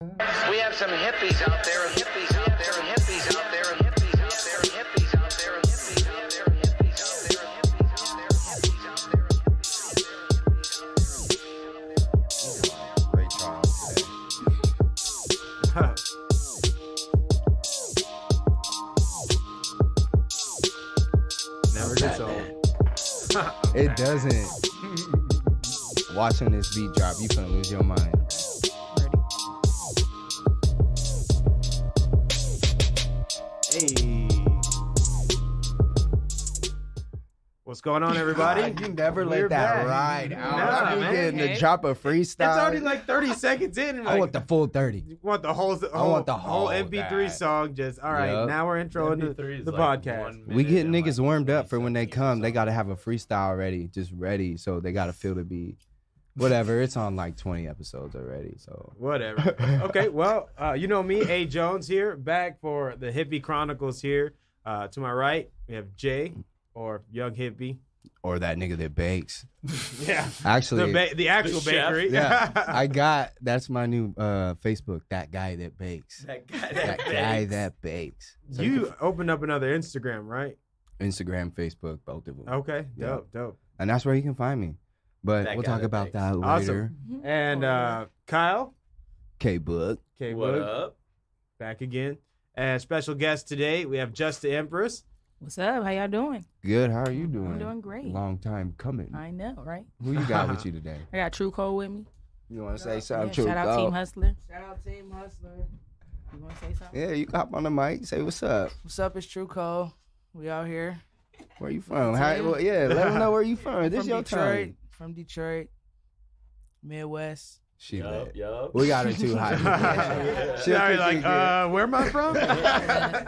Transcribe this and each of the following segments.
We have some hippies out there, and hippies out there, and hippies out there, and hippies out there, and hippies out there, and hippies out there, and hippies out there, and hippies out there, and hippies out there, and Ray Charles today. Never gets old. It doesn't. Watching this beat drop, you finna lose your mind. Hey. What's going on, everybody? God, you never We're let that back. ride out. Nah, You man. getting to drop a freestyle. It's already like 30 seconds in. And I like, want the full 30. you want the whole, want the whole MP3 that. song. Just all right. Yup. Now we're introing MP3 is the like podcast. 1 We minute get and niggas like warmed 20 up for when they seconds or come. They something. gotta have a freestyle ready, just ready. So they gotta feel the beat. Whatever. It's on like 20 episodes already. So Whatever. Okay, well, you know me, A. Jones here, back for the Hippy Chronicles here. To my right, we have Jay, or Young Hippie. or that nigga that bakes. Yeah. Actually, The actual The chef. bakery. yeah, that's my new Facebook. That guy that bakes. That guy That guy that bakes. So You opened up another Instagram, right? Instagram, Facebook, both of them. Okay, Yeah. dope. And that's where you can find me. But That we'll guy talk that about bakes. that later. Awesome. And Kyle, K-Book. What K-Boog, up? back again. And special guest today, we have Just the Empress. What's up? How y'all doing? Good. How are you doing? I'm doing great. Long time coming. I know, right? Who you got with you today? I got True Cole with me. You want to say Yeah, something? True. shout out Go. Team Hustler. Shout out Team Hustler. You want to say something? Yeah, you hop on the mic. Say what's up. What's up? It's True Cole. We out here. Where you from? How, well, yeah, let them know where you from. This From your Detroit. time. From Detroit. Midwest. She Yup, lit. yup. We got her too hot. She's already like, where am I from?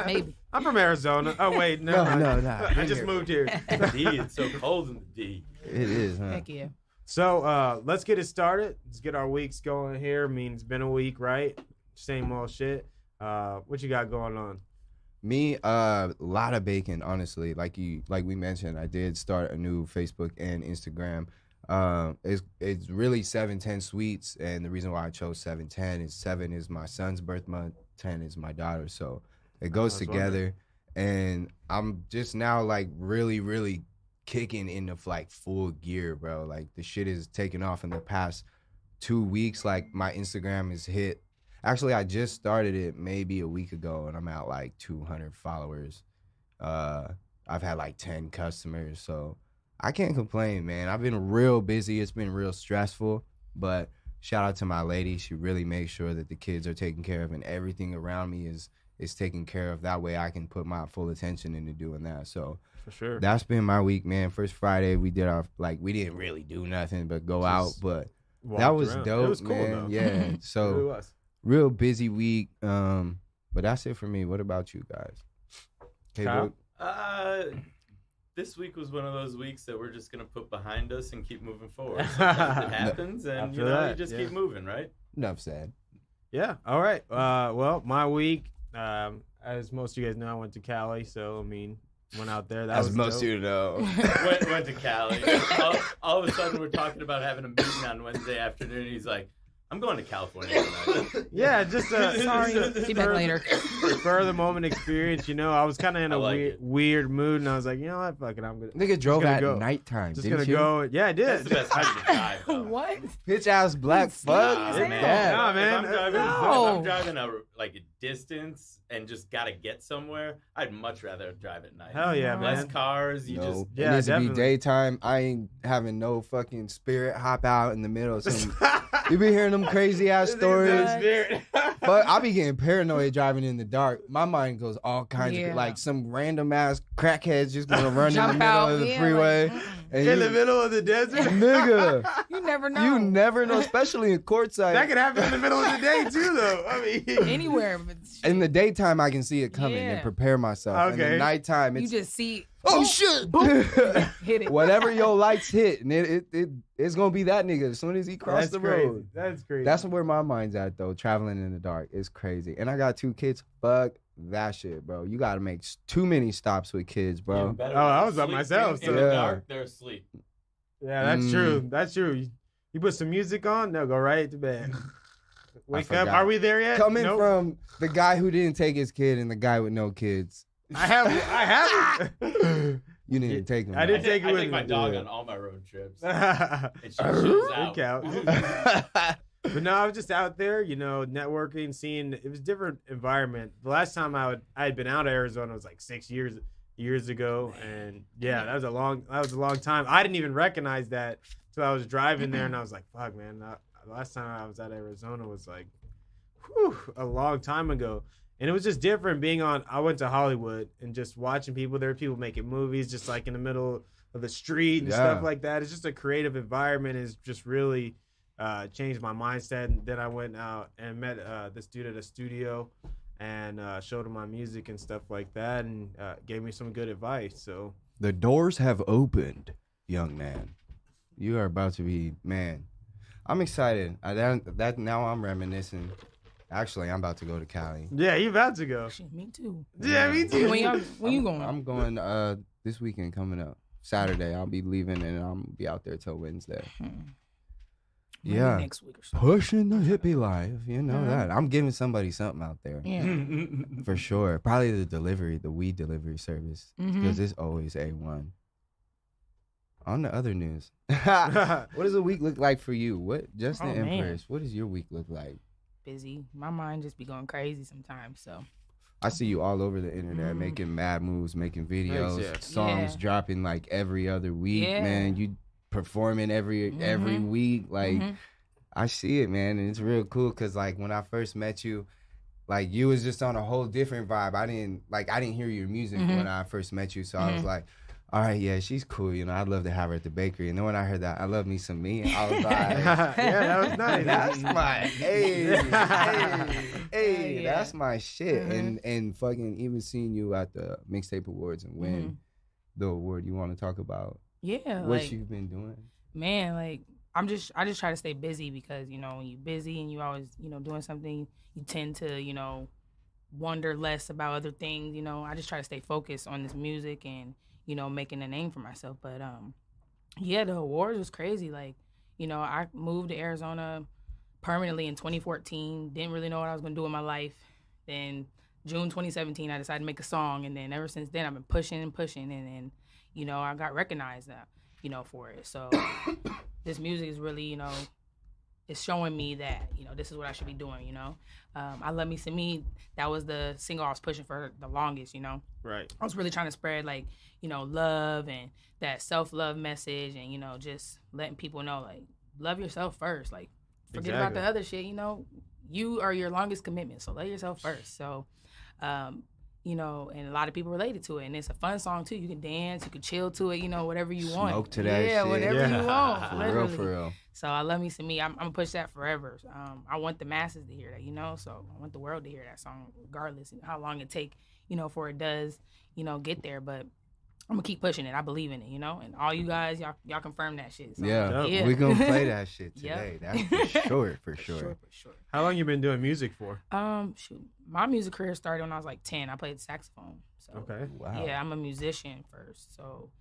Maybe. I'm from Arizona. Oh, wait, No, no. no. I just moved here. D, it's so cold in the D. It is, huh? Heck yeah. So let's get it started. Let's get our weeks going here. I mean, it's been a week, right? Same old shit. What you got going on? Me, a lot of bacon, honestly. Like we mentioned, I did start a new Facebook and Instagram. It's really 710 Sweets, and the reason why I chose 710 is 7 is my son's birth month, 10 is my daughter, so it goes was together. And I'm just now like really kicking into like full gear, bro. Like the shit is taking off in the past 2 weeks. Like my Instagram is hit. Actually, I just started it maybe a week ago, and I'm at like 200 followers. I've had like 10 customers, so I can't complain, man. I've been real busy. It's been real stressful, but shout out to my lady. She really makes sure that the kids are taken care of and everything around me is taken care of. That way I can put my full attention into doing that. So For sure. that's been my week, man. First Friday, we did we didn't really do nothing but go out, but that was dope, It was cool, man. though. Yeah. It really So was. real busy week. But that's it for me. What about you guys? Hey, Kyle? Book. This week was one of those weeks that we're just gonna put behind us and keep moving forward. Sometimes it happens, and After you know, that, you just yeah. keep moving, right? Enough said. Yeah. All right. Well, my week, as most of you guys know, I went to Cali, so I mean, went out there. That As was most dope. of you know. Went to Cali. All of a sudden, we're talking about having a meeting on Wednesday afternoon. And he's like, "I'm going to California tonight." Yeah, just Sorry. just See you back later. For the moment experience, you know, I was kind of in I a like it. weird mood, and I was like, you know what, fuck it, I'm gonna Nigga drove gonna at go. nighttime. just didn't gonna you? go. Yeah, I did. That's the best time to drive. though. What? Bitch ass black fuck. Nah, Yeah. man. Yeah. Nah, man. If I'm driving, No. if I'm driving a distance and just gotta get somewhere, I'd much rather drive at night. Hell yeah, No. Less man. cars, you No, just it Yeah, needs to be definitely. daytime. I ain't having no fucking spirit hop out in the middle of some. You be hearing them crazy ass stories. But I be getting paranoid driving in the dark. My mind goes all kinds Yeah. of like some random ass crackheads just gonna run in the Jump middle out. of the Yeah, freeway. like, and In you, the middle of the desert. nigga, You never know. you never know, especially in courtside. That could happen in the middle of the day too, though. I mean, Anywhere. But In the daytime, I can see it coming and Yeah. prepare myself. In Okay. the nighttime, you it's just see oh shit. hit it. Whatever your lights hit, and it's gonna be that nigga as soon as he crossed that's the crazy. road. That's crazy. That's where my mind's at though. Traveling in the dark is crazy, and I got 2 kids. Fuck that shit, bro. You gotta make too many stops with kids, bro. Even better Oh, I when was they're up myself, asleep. In so- the Yeah. dark, they're asleep. yeah, that's Mm. true. That's true. You put some music on, they'll go right to bed. Wake up. forgot. Are we there yet? Coming Nope. from the guy who didn't take his kid and the guy with no kids. I haven't. You didn't take him. I didn't take it I with take my me. dog Yeah. on all my road trips. But And she chills out. no, I was just out there, networking, seeing. It was a different environment. The last time I had been out of Arizona was like 6 years ago, and yeah, that was a long time. I didn't even recognize that till I was driving there, and I was like, "Fuck, man!" The last time I was at Arizona was like, a long time ago. And it was just different being on. I went to Hollywood and just watching people. There were people making movies, just like in the middle of the street and stuff like that. It's just a creative environment. It's just really changed my mindset. And then I went out and met this dude at a studio and showed him my music and stuff like that, and gave me some good advice. So The doors have opened, young man. You are about to be, man. I'm excited. That now I'm reminiscing. Actually, I'm about to go to Cali. yeah, you about to go? Shit, me too. Yeah, me too. When you going? I'm going this weekend coming up. Saturday, I'll be leaving and I'll be out there till Wednesday. Maybe Yeah. next week or so. Pushing the hippie life, you know that. I'm giving somebody something out there. Yeah. For sure. Probably the weed delivery service. Because it's always A1. On the other news. What does a week look like for you? Justin Oh, man. Empress, what does your week look like? Busy. My mind just be going crazy sometimes. So I see you all over the internet making mad moves, making videos, yeah. songs Yeah. dropping like every other week, Yeah. man. You performing every week. Like I see it, man, and it's real cool because like when I first met you, like you was just on a whole different vibe. I didn't hear your music when I first met you, so I was like, all right, yeah, she's cool. I'd love to have her at the bakery. And then when I heard that, I love me some me, I was like, yeah, that was nice. that's my hey, Yeah. that's my shit. And fucking even seeing you at the mixtape awards and win the award, you want to talk about yeah, what like you've been doing? man, like I just try to stay busy because when you're busy and you always doing something, you tend to wonder less about other things. I just try to stay focused on this music and making a name for myself. But yeah, the awards was crazy. Like I moved to Arizona permanently in 2014. Didn't really know what I was gonna do in my life. Then June 2017, I decided to make a song, and then ever since then I've been pushing and pushing, and then I got recognized for it. So this music is really it's showing me that this is what I should be doing. I Love Me Some Me, that was the single I was pushing for the longest. Right. I was really trying to spread love and that self-love message, and just letting people know love yourself first. Forget about the other shit. You are your longest commitment, so love yourself first. So and a lot of people related to it, and it's a fun song too. You can dance, you can chill to it, whatever you want. Smoke to that yeah, shit. whatever you want. For literally. real. So I Love Me Some Me. I'm gonna push that forever. I want the masses to hear that, so I want the world to hear that song, regardless of how long it take, for it does, get there. But I'm gonna keep pushing it. I believe in it, and all you guys, y'all confirm that shit. So, Yeah, we're gonna play that shit today. Yep. That's for sure, for sure. For sure. How long you been doing music for? Shoot, my music career started when I was like 10. I played saxophone. So Okay. Wow. yeah, I'm a musician first. So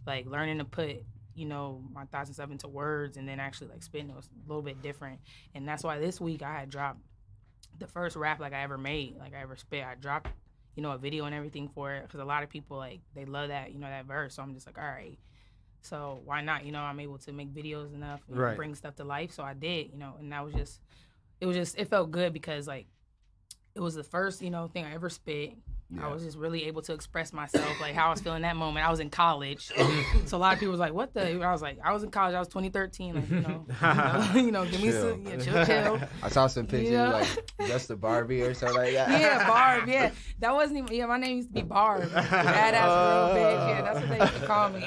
learning to put my thoughts and stuff into words and then actually spitting was a little bit different. And that's why this week I had dropped the first rap I ever made, I ever spit. I dropped a video and everything for it because a lot of people they love that that verse. So I'm just like, all right, so why not? I'm able to make videos enough and Right. bring stuff to life. So I did, and that was just it felt good because it was the first thing I ever spit. I was just really able to express myself, how I was feeling that moment. I was in college, so a lot of people was like, "What the?" I was like, "I was in college. I was 2013. Give me some, chill." I saw some pictures Yeah. just a Barbie or something like that. Yeah, Barb. Yeah, that wasn't even. Yeah, my name used to be Barb. Badass real bitch. Yeah, that's what they used to call me.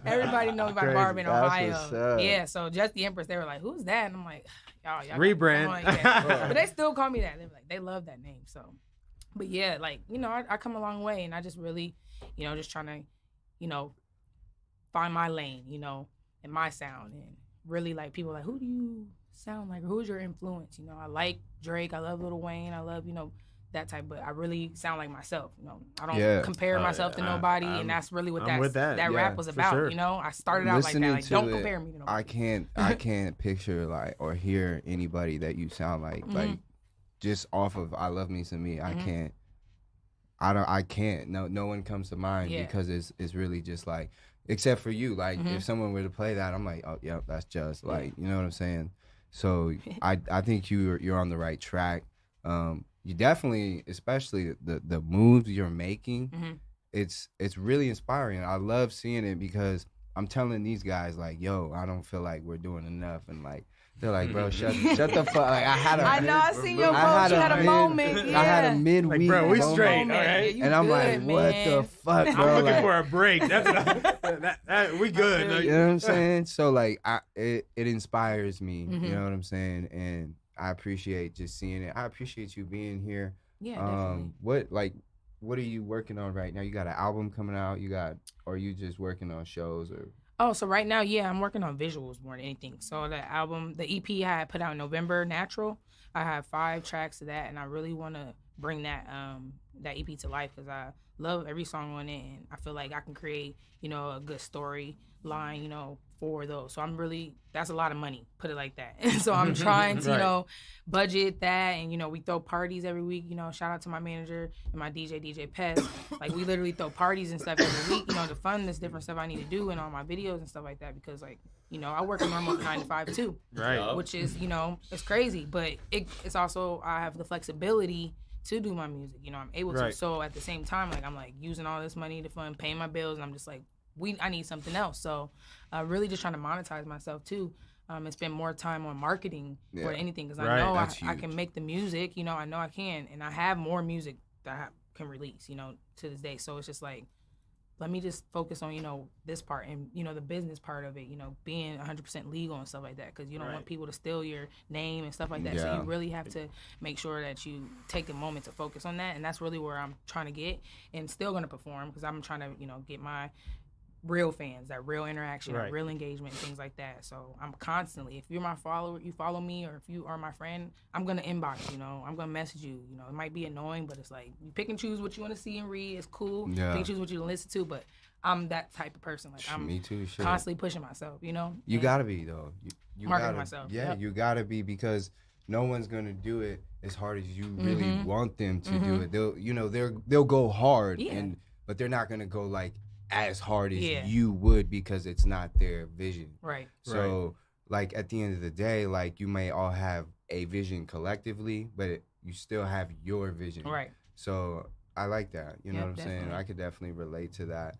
Everybody knows about Crazy. Barb in That's what's Ohio. up. Yeah, so just the Empress. They were like, "Who's that?" And I'm like, "Y'all Rebrand. I'm like, yeah. But they still call me that. They're like, they love that name. So. But yeah, I come a long way, and I just really, just trying to, find my lane, and my sound, and really people who do you sound like, or who's your influence? I like Drake, I love Lil Wayne, I love, that type. But I really sound like myself. You know, I don't Yeah. compare Oh, myself yeah. to nobody, I'm- and that's really what I'm with that. that Yeah, rap was for about. sure. You know, I started out like that. Listening Like, to don't it, compare me to nobody. I can't picture like or hear anybody that you sound like Mm-hmm. like just off of I Love Me Some Me. I can't. No one comes to mind Yeah. because it's really just like except for you. Like Mm-hmm. if someone were to play that, I'm like, oh yeah, that's just like you know what I'm saying. So I think you're on the right track. You definitely, especially the moves you're making, Mm-hmm. it's really inspiring. I love seeing it because I'm telling these guys like, yo, I don't feel like we're doing enough, and like they're like, bro, shut the fuck. Like I know. I seen your I post. You had had a a mid- moment. Yeah. I had a midweek. Like, bro, we moment. straight, all Moment. right? Yeah, you And I'm like, good, what man. the fuck, I'm bro? looking Like, for a break. That's we good. Like, you know what I'm saying? So like, it inspires me. Mhm. You know what I'm saying? And I appreciate just seeing it. I appreciate you being here. Yeah, definitely. What are you working on right now? You got an album coming out? Or you just working on shows or? Oh, so right now, yeah, I'm working on visuals more than anything. So the album, the EP I had put out in November, Natural, I have 5 tracks to that, and I really want to bring that EP to life because I love every song on it, and I feel like I can create, you know, a good story line, you know, for those. So that's a lot of money, put it like that. And so I'm trying to, you Right. know, budget that, and, you know, we throw parties every week, you know, shout out to my manager and my DJ Pest. Like, we literally throw parties and stuff every week, you know, to fund this different stuff I need to do and all my videos and stuff like that because, like, you know, I work a normal 9 to 5 too. right. Yup. Which is, you know, it's crazy, but it's also, I have the flexibility to do my music, you know, I'm able to. Right. So at the same time, like, I'm like using all this money to fund paying my bills, and I'm just like, I need something else. So really just trying to monetize myself too, and spend more time on marketing more than anything because Right. I know That's I huge. can make the music, you know, I know I can, and I have more music that I can release, you know, to this day. So it's just like, let me just focus on, you know, this part and, you know, the business part of it, you know, being 100% legal and stuff like that because you don't want people to steal your name and stuff like that. So Yeah. you really have to make sure that you take a moment to focus on that. And that's really where I'm trying to get and still going to perform because I'm trying to, you know, get my real fans, that real interaction, Right. that real engagement, things like that. So I'm constantly, if you're my follower, you follow me, or if you are my friend, I'm gonna inbox, you know, I'm gonna message you. You know, it might be annoying, but it's like you pick and choose what you want to see and read. It's cool. Yeah. Pick and choose what you listen to, but I'm that type of person. Like I'm Me too. Shit. constantly pushing myself, you know. You And- gotta be though. You Marketing gotta, myself, Yeah, yep. you gotta be because no one's gonna do it as hard as you really Mhm. want them to do Mhm. it. They'll go hard, Yeah. but they're not gonna go like as hard as Yeah. you would because it's not their vision. Right. So like at the end of the day, like you may all have a vision collectively, but you still have your vision. Right. So I like that. You know Yep, what I'm saying? definitely. I could definitely relate to that.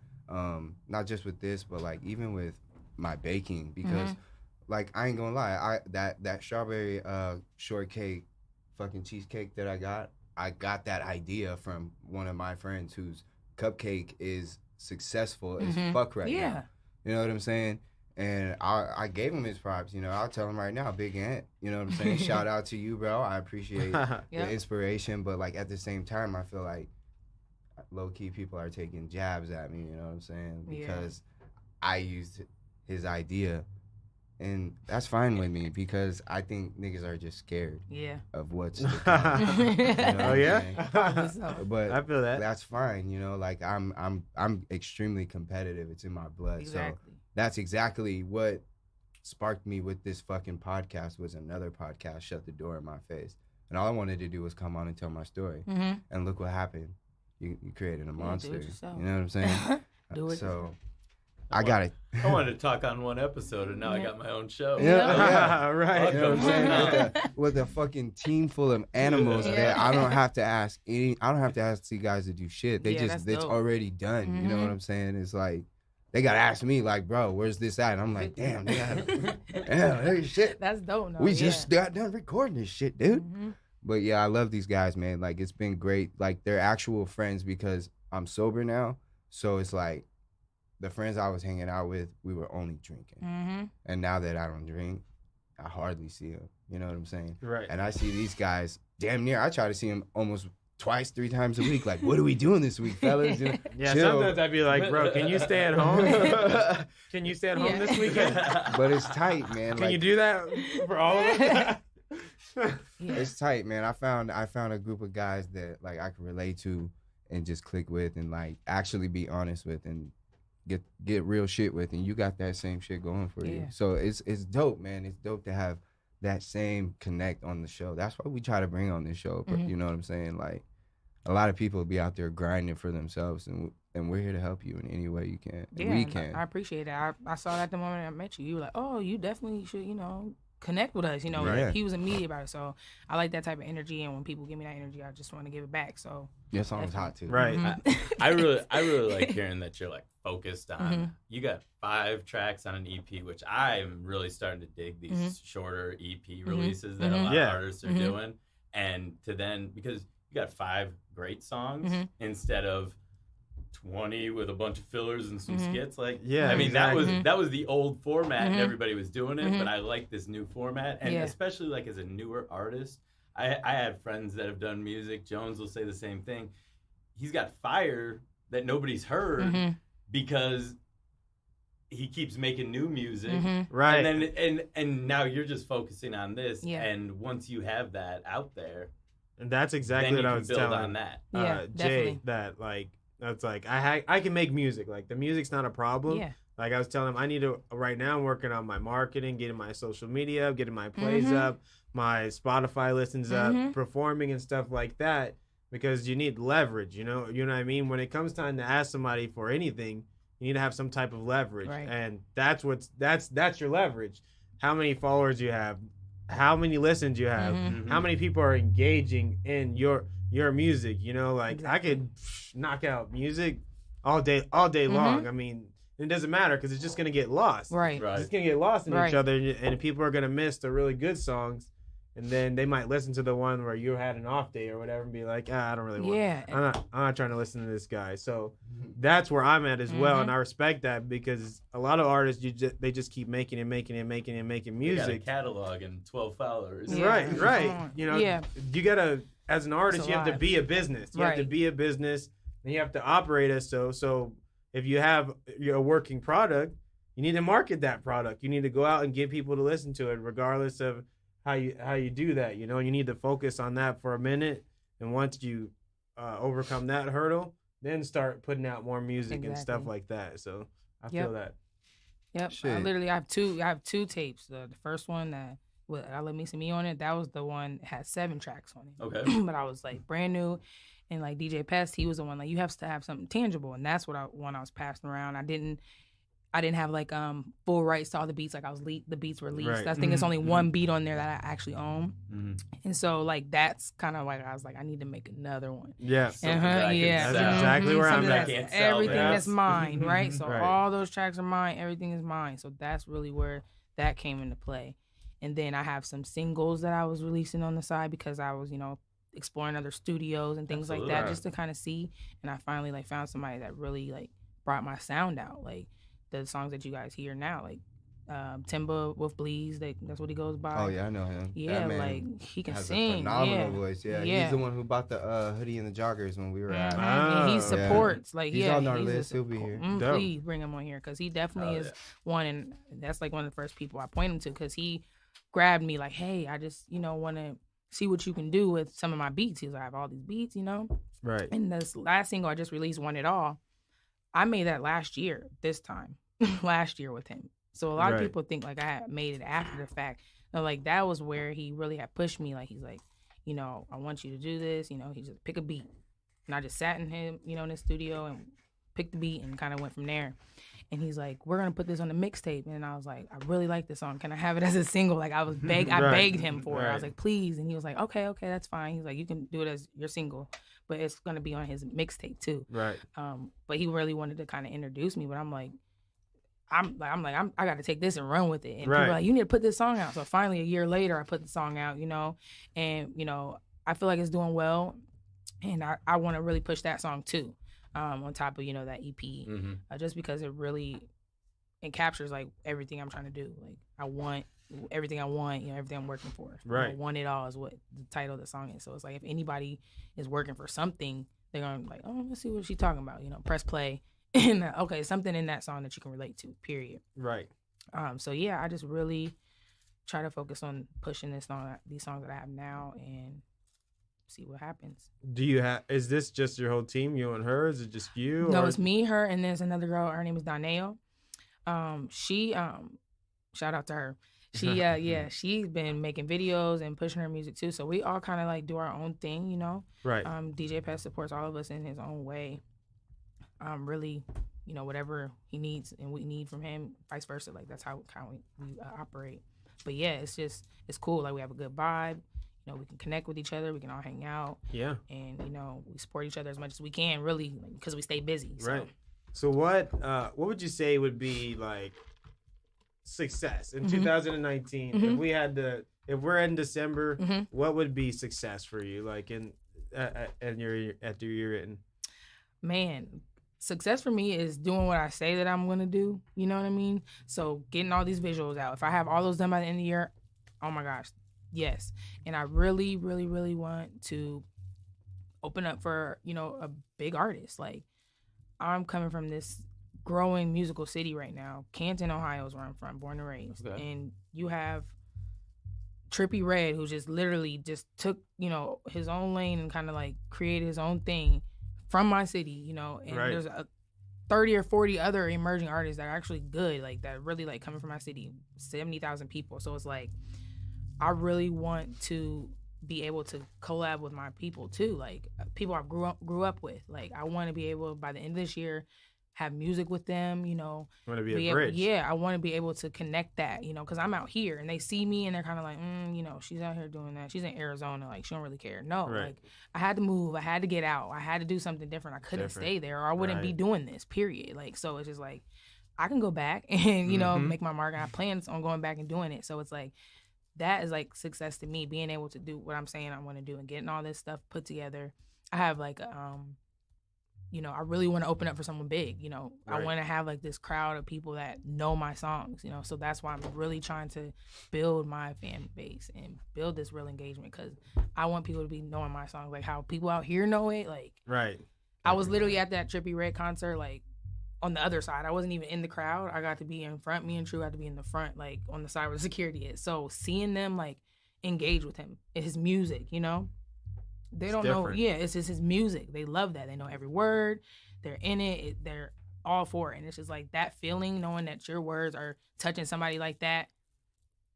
Not just with this, but like even with my baking because Mm-hmm. like I ain't gonna lie, that strawberry shortcake fucking cheesecake that I got that idea from one of my friends whose cupcake is successful as Mhm. fuck right Yeah. now. You know what I'm saying? And I gave him his props, you know. I'll tell him right now, Big Ant. You know what I'm saying? Shout out to you, bro. I appreciate Yep. the inspiration, but like at the same time, I feel like low key people are taking jabs at me. You know what I'm saying? Yeah. Because I used his idea, and that's fine with me because I think niggas are just scared Yeah. of what's to come. You know what Oh I'm yeah. saying? Probably so. But I feel that. that's fine. You know, like I'm extremely competitive. It's in my blood. So Exactly. that's exactly what sparked me with this fucking podcast was another podcast shut the door in my face. And all I wanted to do was come on and tell my story. Mm-hmm. And look what happened. You created a do it monster. yourself. You know what I'm saying? Do it So I got it. I wanted to talk on one episode, and now I got my own show. Yeah. Right. You know what I'm saying? Yeah. With a fucking team full of animals Yeah. that I don't have to ask you guys to do shit. They Yeah, just that's it's dope. already done. You know what Mhm. I'm saying? It's like they gotta ask me, like, bro, where's this at? And I'm like, damn, they gotta, damn, hey, shit. That's dope. No, We yeah. just got done recording this shit, dude. Mhm. But yeah, I love these guys, man. Like it's been great. Like they're actual friends because I'm sober now. So it's like the friends I was hanging out with, we were only drinking. Mhm. And now that I don't drink, I hardly see them. You know what I'm saying? Right. And I see these guys damn near. I try to see them almost twice, 3 times a week. Like, what are we doing this week, fellas? You know, Yeah. chill. Sometimes I'd be like, bro, can you stay at home? Can you stay at home Yeah. this weekend? But it's tight, man. Can you do that for all of us? Yeah. It's tight, man. I found a group of guys that like I can relate to and just click with and like actually be honest with and get real shit with, and you got that same shit going for you. Yeah. So it's dope, man. It's dope to have that same connect on the show. That's what we try to bring on this show. Mhm. You know what I'm saying? Like a lot of people be out there grinding for themselves, and we're here to help you in any way you can. Yeah, We can. I appreciate that. I saw that the moment I met you. You were like, oh, you definitely should, connect with us. Yeah. He was immediate about it. So I like that type of energy. And when people give me that energy, I just want to give it back. So Your song's hot too. Right. Mhm. I really like hearing that you're like focused on. You got 5 tracks on an EP, which I am really starting to dig these shorter EP releases that a lot Yeah. of artists are doing, and to then because you got 5 great songs instead of 20 with a bunch of fillers and some skits. Like, Yeah, I mean exactly. that was the old format and everybody was doing it, but I like this new format, and Yeah. especially like as a newer artist. I had friends that have done music. Jones will say the same thing. He's got fire that nobody's heard because he keeps making new music. Right. And then and now you're just focusing on this. Yeah. And once you have that out there, And that's exactly then what you I can was build telling on that. Yeah, Jay, definitely. that like that's like I can make music. Like the music's not a problem. Yeah. Like I was telling him, I need to right now. I'm working on my marketing, getting my social media up, getting my plays up, my Spotify listens up, performing and stuff like that. Because you need leverage. You know what I mean. When it comes time to ask somebody for anything, you need to have some type of leverage, Right. and that's your leverage. How many followers you have, how many listens you have, how many people are engaging in your music. Like Exactly. I could knock out music all day long. I mean, it doesn't matter because it's just gonna get lost. Right. Right. It's gonna get lost in Right. each other, and people are gonna miss the really good songs, and then they might listen to the one where you had an off day or whatever, and be like, I don't really want. Yeah. I'm not trying to listen to this guy. So that's where I'm at as well, and I respect that because a lot of artists they just keep making You got a music. catalog and 12 followers. Yeah. Right. Come on. You gotta, as an artist, It's you have to alive. be a business. You have to Right. be a business, and you have to operate as so. So if you have your working product, you need to market that product. You need to go out and get people to listen to it, regardless of how you do that. You need to focus on that for a minute, and once you overcome that hurdle, then start putting out more music and stuff Exactly. like that. So I Yep. feel that. Yep. Shit. I have two tapes. The first one that with I Let Me See Me on it, that was the one that had 7 tracks on it. Okay. But I was like brand new, and like DJ Pest, he was the one like you have to have something tangible, and that's what I was passing around. I didn't have like full rights to all the beats. Like the beats were leased. Right. I think it's only one beat on there that I actually own, Mhm. and so like that's kind of like I was like I need to make another one. Yeah. Something that I can Yeah, That's sell. exactly where I'm Something at. that's Can't sell everything that. that's mine, right? So Right. all those tracks are mine. Everything is mine. So that's really where that came into play. And then I have some singles that I was releasing on the side because I was, exploring other studios and things like Absolutely. that just to kind of see. And I finally like found somebody that really like brought my sound out, like the songs that you guys hear now, like Timba with Bleeds. That's what he goes by. Oh yeah, I know him. Yeah, That man like he can has sing. a phenomenal yeah. voice. Yeah, Yeah. he's the one who bought the hoodie and the joggers when we were at. And he Oh, supports, like, He's yeah, on our he's a list. He'll be here. Dope. Please bring him on here because he definitely Oh, is yeah. one, and that's like one of the first people I point him to because he grabbed me like, hey, I just want to see what you can do with some of my beats. He's like, I have all these beats, Right. And this last single I just released, Want It All, I made that last year. This time, last year with him. So a lot of Right. people think like I had made it after the fact. No, like that was where he really had pushed me. Like he's like, I want you to do this. He just pick a beat, and I just sat in him, in the studio and picked the beat and kind of went from there. And he's like, we're gonna put this on the mixtape. And I was like, I really like this song. Can I have it as a single? Like I Right. begged him for it. I Right. was like, please. And he was like, okay, that's fine. He's like, you can do it as your single, but it's gonna be on his mixtape too. Right. But he really wanted to kind of introduce me. But I'm like, I got to take this and run with it. And people Right. were like, you need to put this song out. So finally, a year later, I put the song out. And I feel like it's doing well, and I want to really push that song too, on top of that EP, just because it captures like everything I'm trying to do. Like I want everything I want, everything I'm working for. Right. Want It All is what the title of the song is. So it's like if anybody is working for something, they're gonna like, oh, let's see what she's talking about. Press play. And okay, something in that song that you can relate to. Period. Right. So yeah, I just really try to focus on pushing these songs that I have now, and see what happens. Do you have? Is this just your whole team? You and her? Is it just you? No, or- it's me, her, and there's another girl. Her name is Donnell. She shout out to her. She she's been making videos and pushing her music too. So we all kind of like do our own thing, you know. Right. DJ Pest supports all of us in his own way. Really, you know, whatever he needs and we need from him, vice versa. Like that's how we operate. But yeah, it's cool. Like we have a good vibe. You know, we can connect with each other. We can all hang out. Yeah. And you know, we support each other as much as we can, really, because we stay busy. So. Right. So what would you say would be like success in 2019? Mhm. If we had to, if we're in December, Mhm. what would be success for you? Like at your year end. Man, success for me is doing what I say that I'm gonna do. You know what I mean? So getting all these visuals out. If I have all those done by the end of the year, oh my gosh, yes. And I really, really, really want to open up for, you know, a big artist. Like I'm coming from this growing musical city right now. Canton, Ohio is where I'm from, born and raised. Okay. And you have Trippy Red, who just literally just took, you know, his own lane and kind of like created his own thing from my city, you know. And Right. there's 30 or 40 other emerging artists that are actually good, like that really like coming from my city, 70,000 people. So it's like, I really want to be able to collab with my people too, like people I grew up with. Like I want to be able by the end of this year have music with them, you know. Want to be a able- bridge? yeah, I want to be able to connect that, you know, because I'm out here and they see me and they're kind of like, you know, she's out here doing that. She's in Arizona, like she don't really care. No, Right. like I had to move, I had to get out, I had to do something different. I couldn't Different. stay there, or I wouldn't be Right. doing this. Period. Like so, it's just like I can go back and you know Mhm. make my mark, and I plan on going back and doing it. So it's like that is like success to me, being able to do what I'm saying I want to do and getting all this stuff put together. I have like you know, I really want to open up for someone big, you know. Right. I want to have like this crowd of people that know my songs, you know. So that's why I'm really trying to build my fan base and build this real engagement, because I want people to be knowing my songs like how people out here know it. Like Right. I was literally at that Trippy Red concert, like on the other side. I wasn't even in the crowd. I got to be in front. Me and True got to be in the front, like on the side where the security is. So seeing them like engage with him, his music, you know, they don't know. different. Yeah, it's just his music. They love that. They know every word. They're in it. They're all for it. And it's just like that feeling, knowing that your words are touching somebody like that.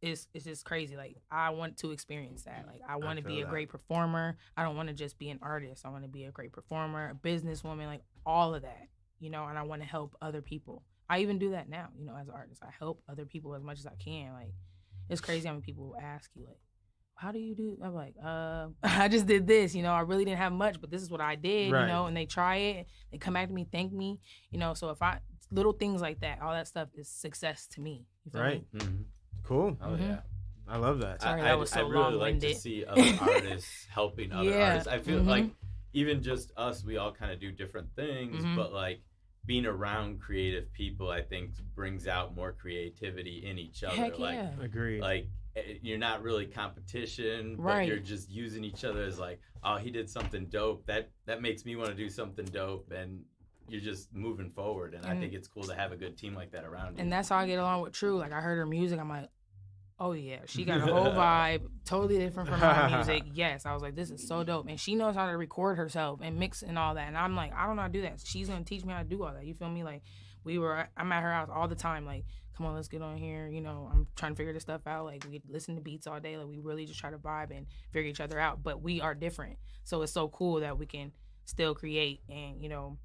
It's just crazy. Like I want to experience that. Like I want to feel be a that. great performer. I don't want to just be an artist. I want to be a great performer, a businesswoman, like all of that, you know. And I want to help other people. I even do that now, you know, as an artist. I help other people as much as I can. Like it's crazy how many people will ask you, like, how do you do? I'm like, I just did this, you know. I really didn't have much, but this is what I did, Right. you know. And they try it, they come back to me, thank me, you know. So if I little things like that, all that stuff is success to me. You feel Right. me? Mm-hmm. Cool. Oh Mhm. yeah. I love that. Sorry, I that was so really like to long-winded. see other artists helping other Yeah. artists. I feel Mhm. like even just us, we all kind of do different things, Mhm. but like being around creative people, I think brings out more creativity in each other. Heck like, yeah. Agreed. like you're not really competition, but Right. you're just using each other as like, oh, he did something dope. That makes me want to do something dope, and you're just moving forward. And I And- think it's cool to have a good team like that around you. And that's how I get along with True. Like I heard her music, I'm like, oh yeah, she got a whole vibe, totally different from my music. Yes, I was like, this is so dope, and she knows how to record herself and mix and all that. And I'm like, I don't know how to do that. She's gonna teach me how to do all that. You feel me? Like I'm at her house all the time. Like, come on, let's get on here. You know, I'm trying to figure this stuff out. Like we listen to beats all day. Like we really just try to vibe and figure each other out. But we are different, so it's so cool that we can still create and you know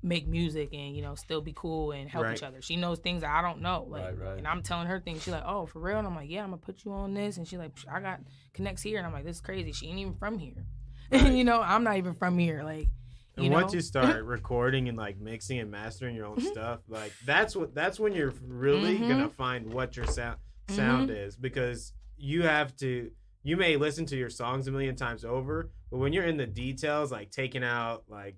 make music and you know still be cool and help Right. each other. She knows things that I don't know, like, Right. and I'm telling her things. She's like, "Oh, for real?" And I'm like, "Yeah, I'm gonna put you on this." And she's like, "I got connects here," and I'm like, "This is crazy. She ain't even from here." You know, I'm not even from here. Like, and you know, once you start recording and like mixing and mastering your own stuff, like that's when you're really Mhm. gonna find what your sound is, because you may listen to your songs a million times over, but when you're in the details, like taking out like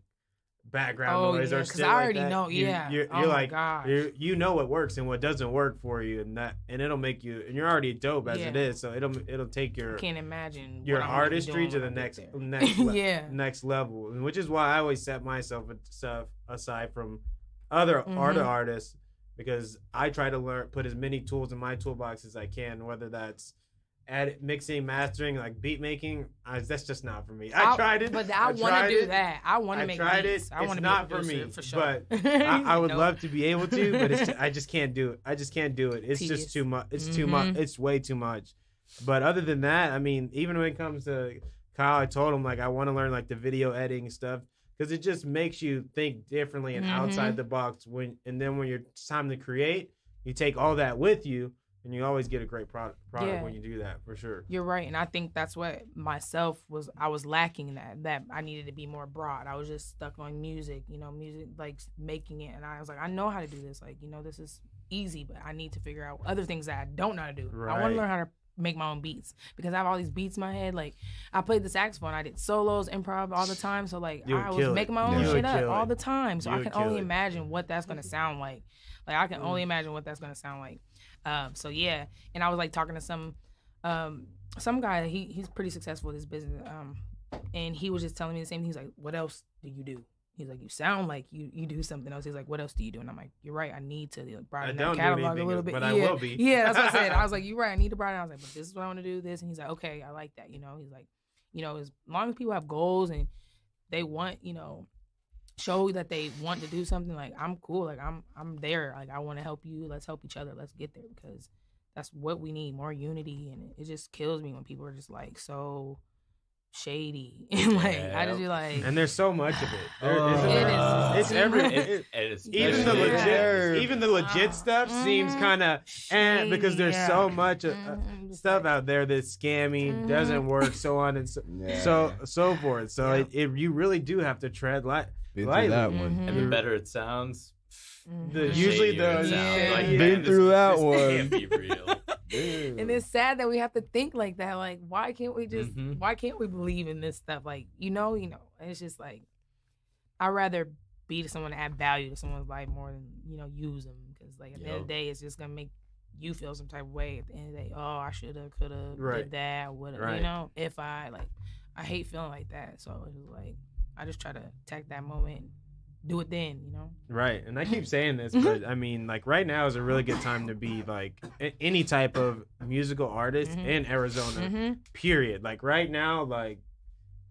background Oh, noise yeah, or 'cause shit I like already that, know, yeah. you're Oh my like gosh. you know what works and what doesn't work for you, and it'll make you, and you're already dope as it Yeah. is, so it'll take your I can't imagine your what I'm gonna be artistry doing to when the I get next there. le- Yeah. next level, and which is why I always set myself aside from other Mhm. artists, because I try to put as many tools in my toolbox as I can, whether that's mixing, mastering, like beat making. That's just not for me. I tried it, but I want to do that. I want to make beats. I it's not for me, for sure. But I would love to be able to, but I just can't do it. I just can't do it. It's Tedious. just too much. It's too much. It's way too much. But other than that, I mean, even when it comes to Kyle, I told him like I want to learn like the video editing stuff because it just makes you think differently and outside the box. And then when it's time to create, you take all that with you. And you always get a great product when you do that, for sure. You're right, and I think that's what I was lacking that I needed to be more broad. I was just stuck on music, music like making it, and I was like, I know how to do this, like this is easy, but I need to figure out other things that I don't know how to do. Right. I want to learn how to make my own beats because I have all these beats in my head. Like I played the saxophone, I did solos, improv all the time, so like I was making my own shit up all the time. So I can only imagine what that's gonna sound like. Like I can only imagine what that's gonna sound like. So yeah, and I was like talking to some guy. He's pretty successful with his business. And he was just telling me the same thing. He's like, "What else do you do?" He's like, "You sound like you do something else." He's like, "What else do you do?" And I'm like, "You're right. I need to broaden that catalog a little bit." But I will be. Yeah, that's what I said. I was like, "You're right. I need to broaden." I was like, "But this is what I want to do. This." And he's like, "Okay, I like that." He's like, as long as people have goals and they want, show that they want to do something, like I'm cool, like I'm there, like I want to help you, let's help each other, let's get there, because that's what we need, more unity. And it just kills me when people are just like so shady and like I just be like, and there's so much of it. It's even the legit stuff seems kind of because there's so much stuff out there that's scammy, doesn't work, so on and so forth. So you really do have to tread lightly. That one. And the better it sounds, usually the been through that one. Can't be real. And it's sad that we have to think like that. Like, why can't we just? Why can't we believe in this stuff? Like, it's just like I'd rather be to someone to add value to someone's life more than use them, because like at the end of the day, it's just gonna make you feel some type of way. At the end of the day, oh, I should have, could have, did that, would have. If I hate feeling like that. So it's just like I just try to attack that moment. Do it then, Right. And I keep saying this, but I mean, like right now is a really good time to be like any type of musical artist in Arizona, period. Like right now, like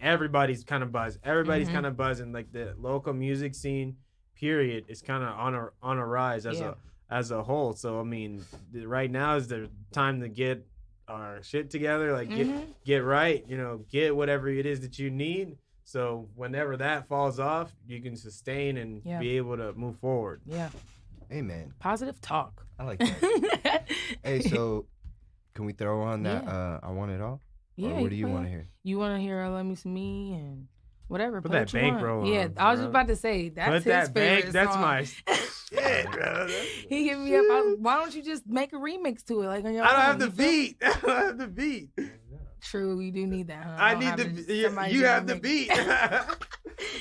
everybody's kind of buzzed. Everybody's kind of buzzing. Like the local music scene, period, is kind of on a rise as a whole. So, I mean, right now is the time to get our shit together, like get right, get whatever it is that you need. So whenever that falls off, you can sustain and be able to move forward. Yeah. Amen. Positive talk. I like that. Hey, so can we throw on that I Want It All? Yeah. Or what do you want to hear? You want to hear Let Me See Me and whatever. Put that bankroll on. Yeah, I was just about to say, that's his favorite That's song. my shit, bro. He hit me up. Why don't you just make a remix to it? Like on your I don't own, have the beat. I don't have the beat. True, you do need that, huh? I need the you have the beat. You have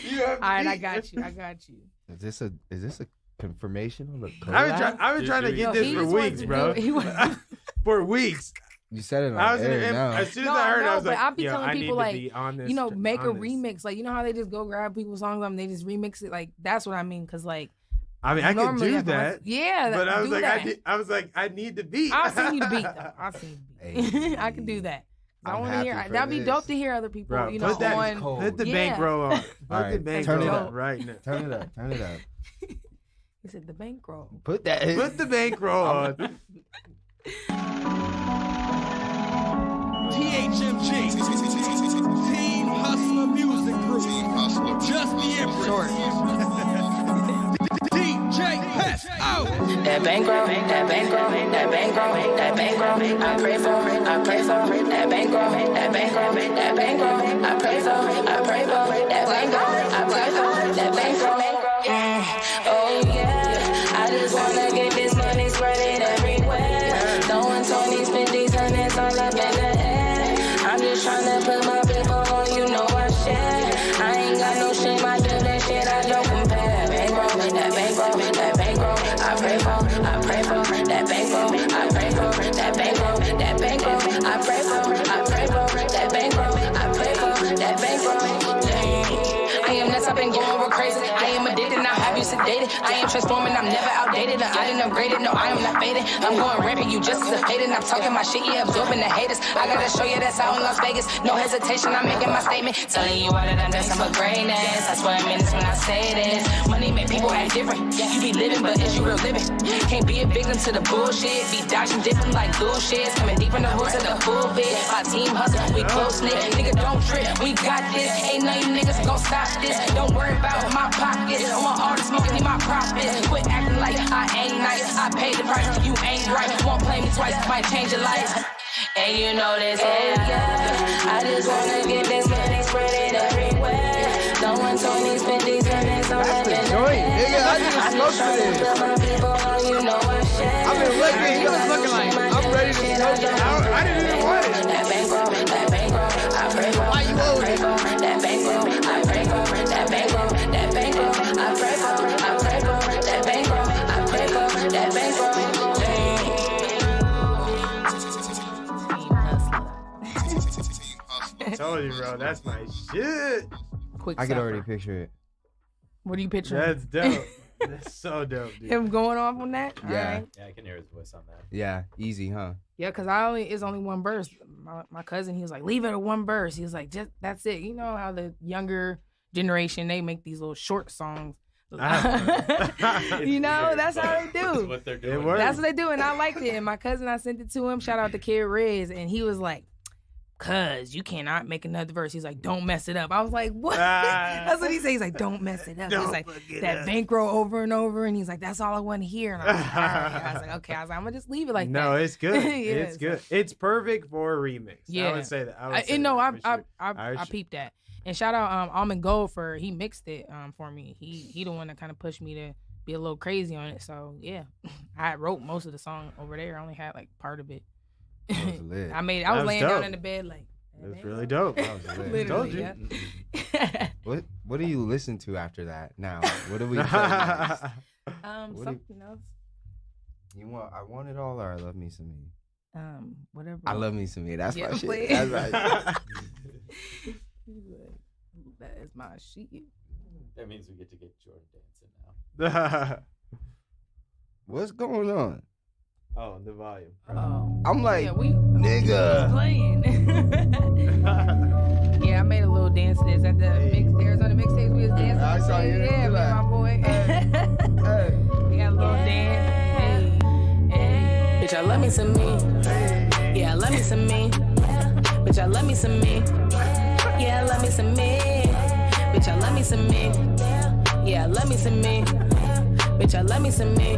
the All right, beat. I got you. Is this a confirmation on the collab? I've been trying to get this for weeks, bro. For weeks. You said it on I was air now. as soon as I heard it, I was but like, I'll be telling I people need like, to be on this, make a on this. remix. Like, how they just go grab people's songs and they just remix it. Like, that's what I mean. Cause like, I mean, I can normally do have to that. But I was like, I need the beat. I'll send you the beat though. I'll send you the beat. I can do that. I want to hear. That'd be dope to hear other people. Bro, put the bankroll on. Put the bankroll on right now. Turn it up. He said the bankroll. Put the bankroll on. THMG, Team Hustler Music Group, Just the Empress, DJ Pest out. That bankroll, that bankroll, that bankroll, that bankroll, I pray for it, I pray for it, that bankroll, that bankroll, that bankroll, I pray for it, I pray for it, that bankroll, I pray for it, that bankroll. Oh yeah, I just wanna get this money, spread it everywhere. Throwing 20s, 50s, 100s all up in the air. I'm just tryna put my people on, I share. I ain't got no shame, I do that shit, I don't compare. Bankroll, that bankroll, that bankroll, I pray for that bankroll, I pray for that bankroll, that bankroll, I pray for that bankroll, I pray for that bankroll. I am nuts, I've been going real crazy. I am addicted, now have you sick updated. I am transforming, I'm never outdated. I didn't upgrade it, no, I am not faded. I'm going rampant, you just anticipated. I'm talking my shit, yeah, absorbing the haters. I gotta show you that's out in Las Vegas. No hesitation, I'm making my statement. Telling you all that I'm destined for greatness. I swear I mean this when I say this. Money make people act different. You be living, but is you real living? Can't be a victim to the bullshit. Be dodging different like bullshits. Coming deep in the hoods of the pulpit. My team hustle, we close knit. Nigga, don't trip, we got this. Ain't none of you niggas gon' stop this. Don't worry about my pockets. I want all the smoke and need my profits. Quit acting like I ain't nice. I paid the price, you ain't right. Won't play me twice, might change your life. And you know this, yeah. I just wanna get this money, spread it everywhere. No one 20s, 50s, and it's on that Joint, nigga, I need to smoke for this. I've been waiting. He was looking like I'm ready to smoke it. I didn't even want it. That bankroll, I pray for. Why you hold it? That bankroll, I pray for. That bankroll, I pray for. I pray for. That bankroll, I pray for. That bankroll. I told you, bro. That's my shit. Quick I could supper. already picture it. What are you picturing? That's dope. That's so dope, dude. Him going off on that? Yeah. Alright. Yeah, I can hear his voice on that. Yeah, easy, huh? Yeah, because it's only one verse. My cousin, he was like, leave it at one verse. He was like, just that's it. You know how the younger generation, they make these little short songs. You know, that's how they That's do. what they're It doing. works. That's what they do, and I liked it. And my cousin, I sent it to him. Shout out to Kid Riz, and he was like, "Cuz you cannot make another verse." He's like, "Don't mess it up." I was like, "What?" That's what he said. He's like, "Don't mess it up." Don't He's like, fuck it that up. bankroll over and over, and he's like, "That's all I want to hear." And I was like, all right. I was like, "Okay." I was like, "I'm gonna just leave it like No, that." it's good. Yeah, It's good. It's perfect for a remix. Yeah. I would say that. I would say And no, that for sure. I peeped that. And shout out Almond Gold for he mixed it for me. He the one that kind of pushed me to be a little crazy on it. So yeah, I wrote most of the song over there. I only had like part of it. That was lit. I made it. I That was was laying dope. down in the bed like. That's really dope. That was lit. Told Literally, you. yeah. What do you listen to after that? Now, what do we play next? What do you- Something else. You want? I want it all, or I love me some me. Whatever. I love me some me. That's Yeah, my shit. please. That's my shit. That is my shit. That means we get to get Jordan dancing now. What's going on? Oh, the volume. Oh. I'm like, Yeah, we nigga. playing. Yeah, I made a little dance to this at the Arizona mixtapes. We was dancing. I saw you Yeah, do me that. and my boy. Hey, We got a little dance. Hey. Bitch, I love me some me. Yeah, I love me some me. Bitch, I love me some me. Yeah, I love me some me. Bitch, I love me some me. Yeah, I love me some me. Bitch, I love me some me.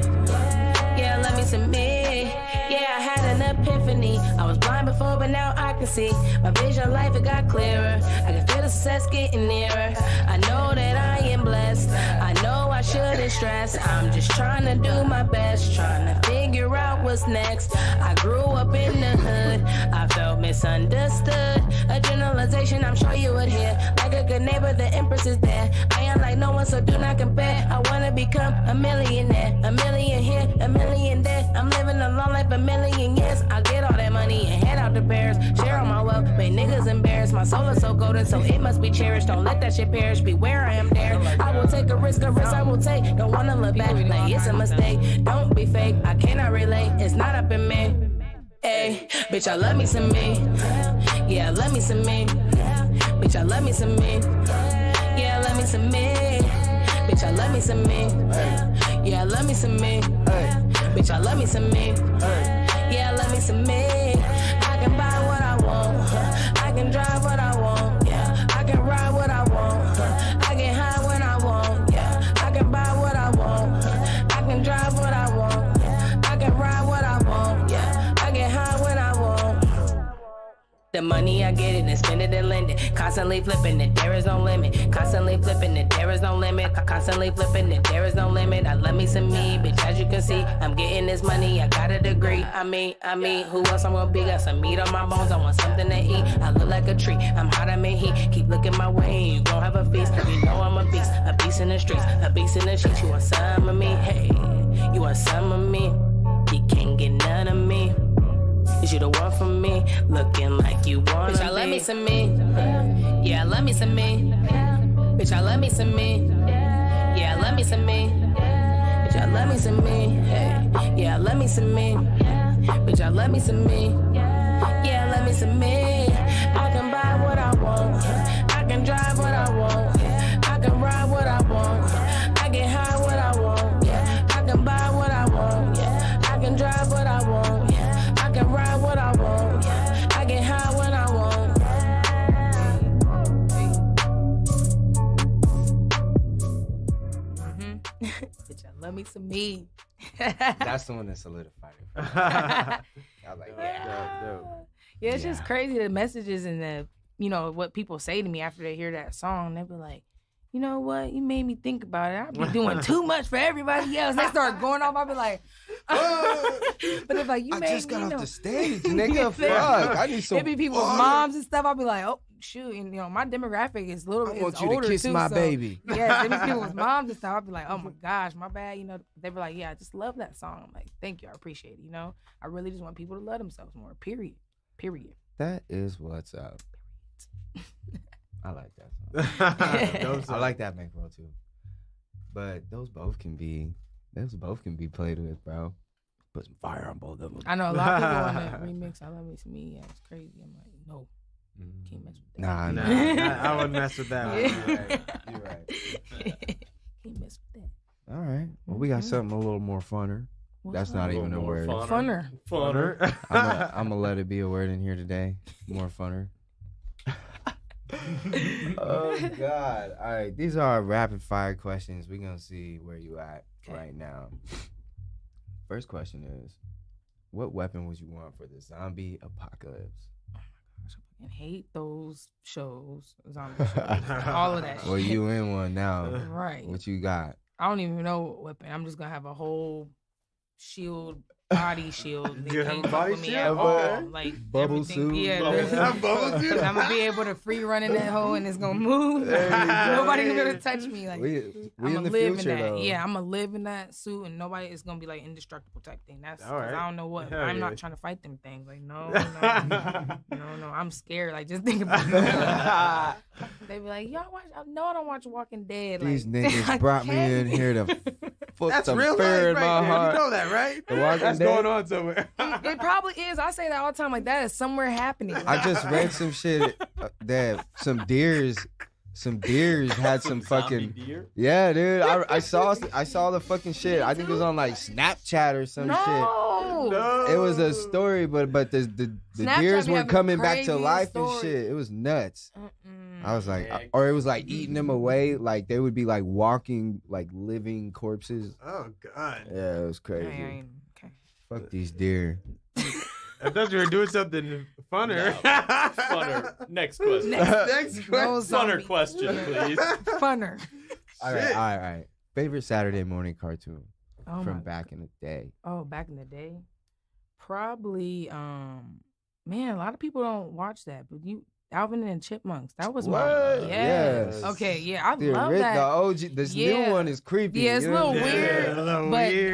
Yeah, I love me some me. Yeah, I had an epiphany. I was blind before, but now I can see. My vision of life, it got clearer. I can feel the success getting nearer. I know that I am blessed. I know I shouldn't stress. I'm just trying to do my best, trying to figure out what's next. I grew up in the hood. I felt misunderstood. A generalization, I'm sure you would hear. Like a good neighbor, the Empress is there. I am like no one, so do not compare. I wanna become a millionaire. A million here, a million there. I'm living a long life, a million years. I get all that money and head out to Paris. Share all my wealth, make niggas embarrassed. My soul is so golden, so it must be cherished. Don't let that shit perish. Beware, I am there. I will take a risk I will take. Don't wanna look back like it's a mistake. Don't be fake, I cannot relate. It's not up in me. Hey, bitch, I love me some me. Yeah, I love me some me. Bitch, I love me some me. Yeah, I love me some me. Bitch, I love me some me. Yeah, I love me some me. Bitch, I love me some me. Yeah, I love me some me. I can buy what I want. I can drive what I want. Yeah, I can ride what I want. I can hide when I want. Yeah, I can buy what I want. I can drive what I want. I can ride what I want. Yeah, I can hide when I want. The money I get it and spend it and lend it. Constantly flipping it, there is no limit. Constantly flipping it, there is no limit. Constantly flipping it, there is no limit. I love me some me, bitch, as you can see. I'm getting this money, I got a degree. I mean, who else I'm gonna be? Got some meat on my bones, I want something to eat. I look like a tree, I'm hot, I'm in heat. Keep looking my way, and you gon' have a feast. You know I'm a beast in the streets, a beast in the sheets. You want some of me? Hey, you want some of me? You can't get none of me. Is you the one for me? Looking like you wanna Bitch, I love me some me. Yeah, I love me some me. Bitch, I love me some me. Yeah, I love me some me. y'all love me some me. Hey, yeah, love me some me. Bitch, y'all love me some me. Yeah, love me some me. I can buy what I want. I can drive what I want. I can ride what I want. I get high what I want. Yeah, I can buy what I want. Yeah, I can drive what I want. Yeah, I can ride what I want. Yeah, I get high when I want. Bitch, I love me some me. That's the one that solidified it. For me. I was like, yeah. Dope. Yeah, it's just Yeah. crazy the messages and the, you know, what people say to me after they hear that song. They be like, you know what? You made me think about it. I be doing too much for everybody else. They start going off. I be like, but they're like, you I made just me got know. off the stage, nigga. Fuck. I need some. It be people's water. moms and stuff. I'll be like, oh shoot, and you know, my demographic is little. I want it's you to older kiss too, my so, baby. Yeah, it be people's moms and stuff. I'll be like, oh my gosh, my bad. You know, they be like, yeah, I just love that song. I'm like, thank you, I appreciate it. You know, I really just want people to love themselves more. Period. That is what's up. I like that song. Dope I song. like that bankroll too. But those both can be played with, bro. Put some fire on both of them. I know a lot of people want to remix. I love it to me. Yeah, it's crazy. I'm like, no, can't mess with that. Nah, Nah, nah. I wouldn't mess with that one. You're right. Can't mess with that. All right. Well, we got something a little more funner. That's not even a word. Funner. Funner. I'm gonna let it be a word in here today. More funner. Oh God! All right, these are our rapid fire questions. We're gonna see where you at right now. First question is, what weapon would you want for the zombie apocalypse? And hate those shows, zombie shows, all of that Well, shit. you in one now. Right. What you got? I don't even know what weapon. I'm just gonna have a whole shield, body shield. They You can't have a fuck body with me shield? at all. Okay. Like Bubble everything- suit? Yeah, Bubble suit? I'm gonna be able to free run in that hole and it's gonna move. There you go. Nobody gonna be able to touch me. Like We I'm in gonna the live future in that. though. Yeah, I'm gonna live in that suit and nobody is gonna be like indestructible type thing. That's 'cause All right. I don't know what. Hell I'm yeah. not trying to fight them things. Like no. I'm scared. Like just think about it. They be like, y'all watch? No, I don't watch Walking Dead. These like, niggas I brought me can't. in here to fuck That's some real fear life in right my there. heart. You know that, right? The Walking That's Dead? going on somewhere. It probably is. I say that all the time. Like that is somewhere happening. I just read some shit that some deers had some Zombie fucking deer? yeah, dude. I saw the fucking shit. I think it was on like Snapchat or some shit. no. It was a story, but the Snapchat deers be were having coming back to crazy life stories. and shit. It was nuts. I was like, Yeah. or it was like eating them away. Like they would be like walking, like living corpses. Oh God! Yeah, it was crazy. Okay. Fuck these deer. I thought you were doing something funner. Funner. Next question. Next No question. zombie. Funner question, please. Funner. All right. Favorite Saturday morning cartoon Oh from my- back in the day. Oh, back in the day, probably. Man, a lot of people don't watch that, but Alvin and the Chipmunks. That was my. What? Yes. Yes. Okay. Yeah, I The love ori- that. The OG, this Yeah. new one is creepy. Yeah, it's a you know little what I'm weird, saying? a little but weird.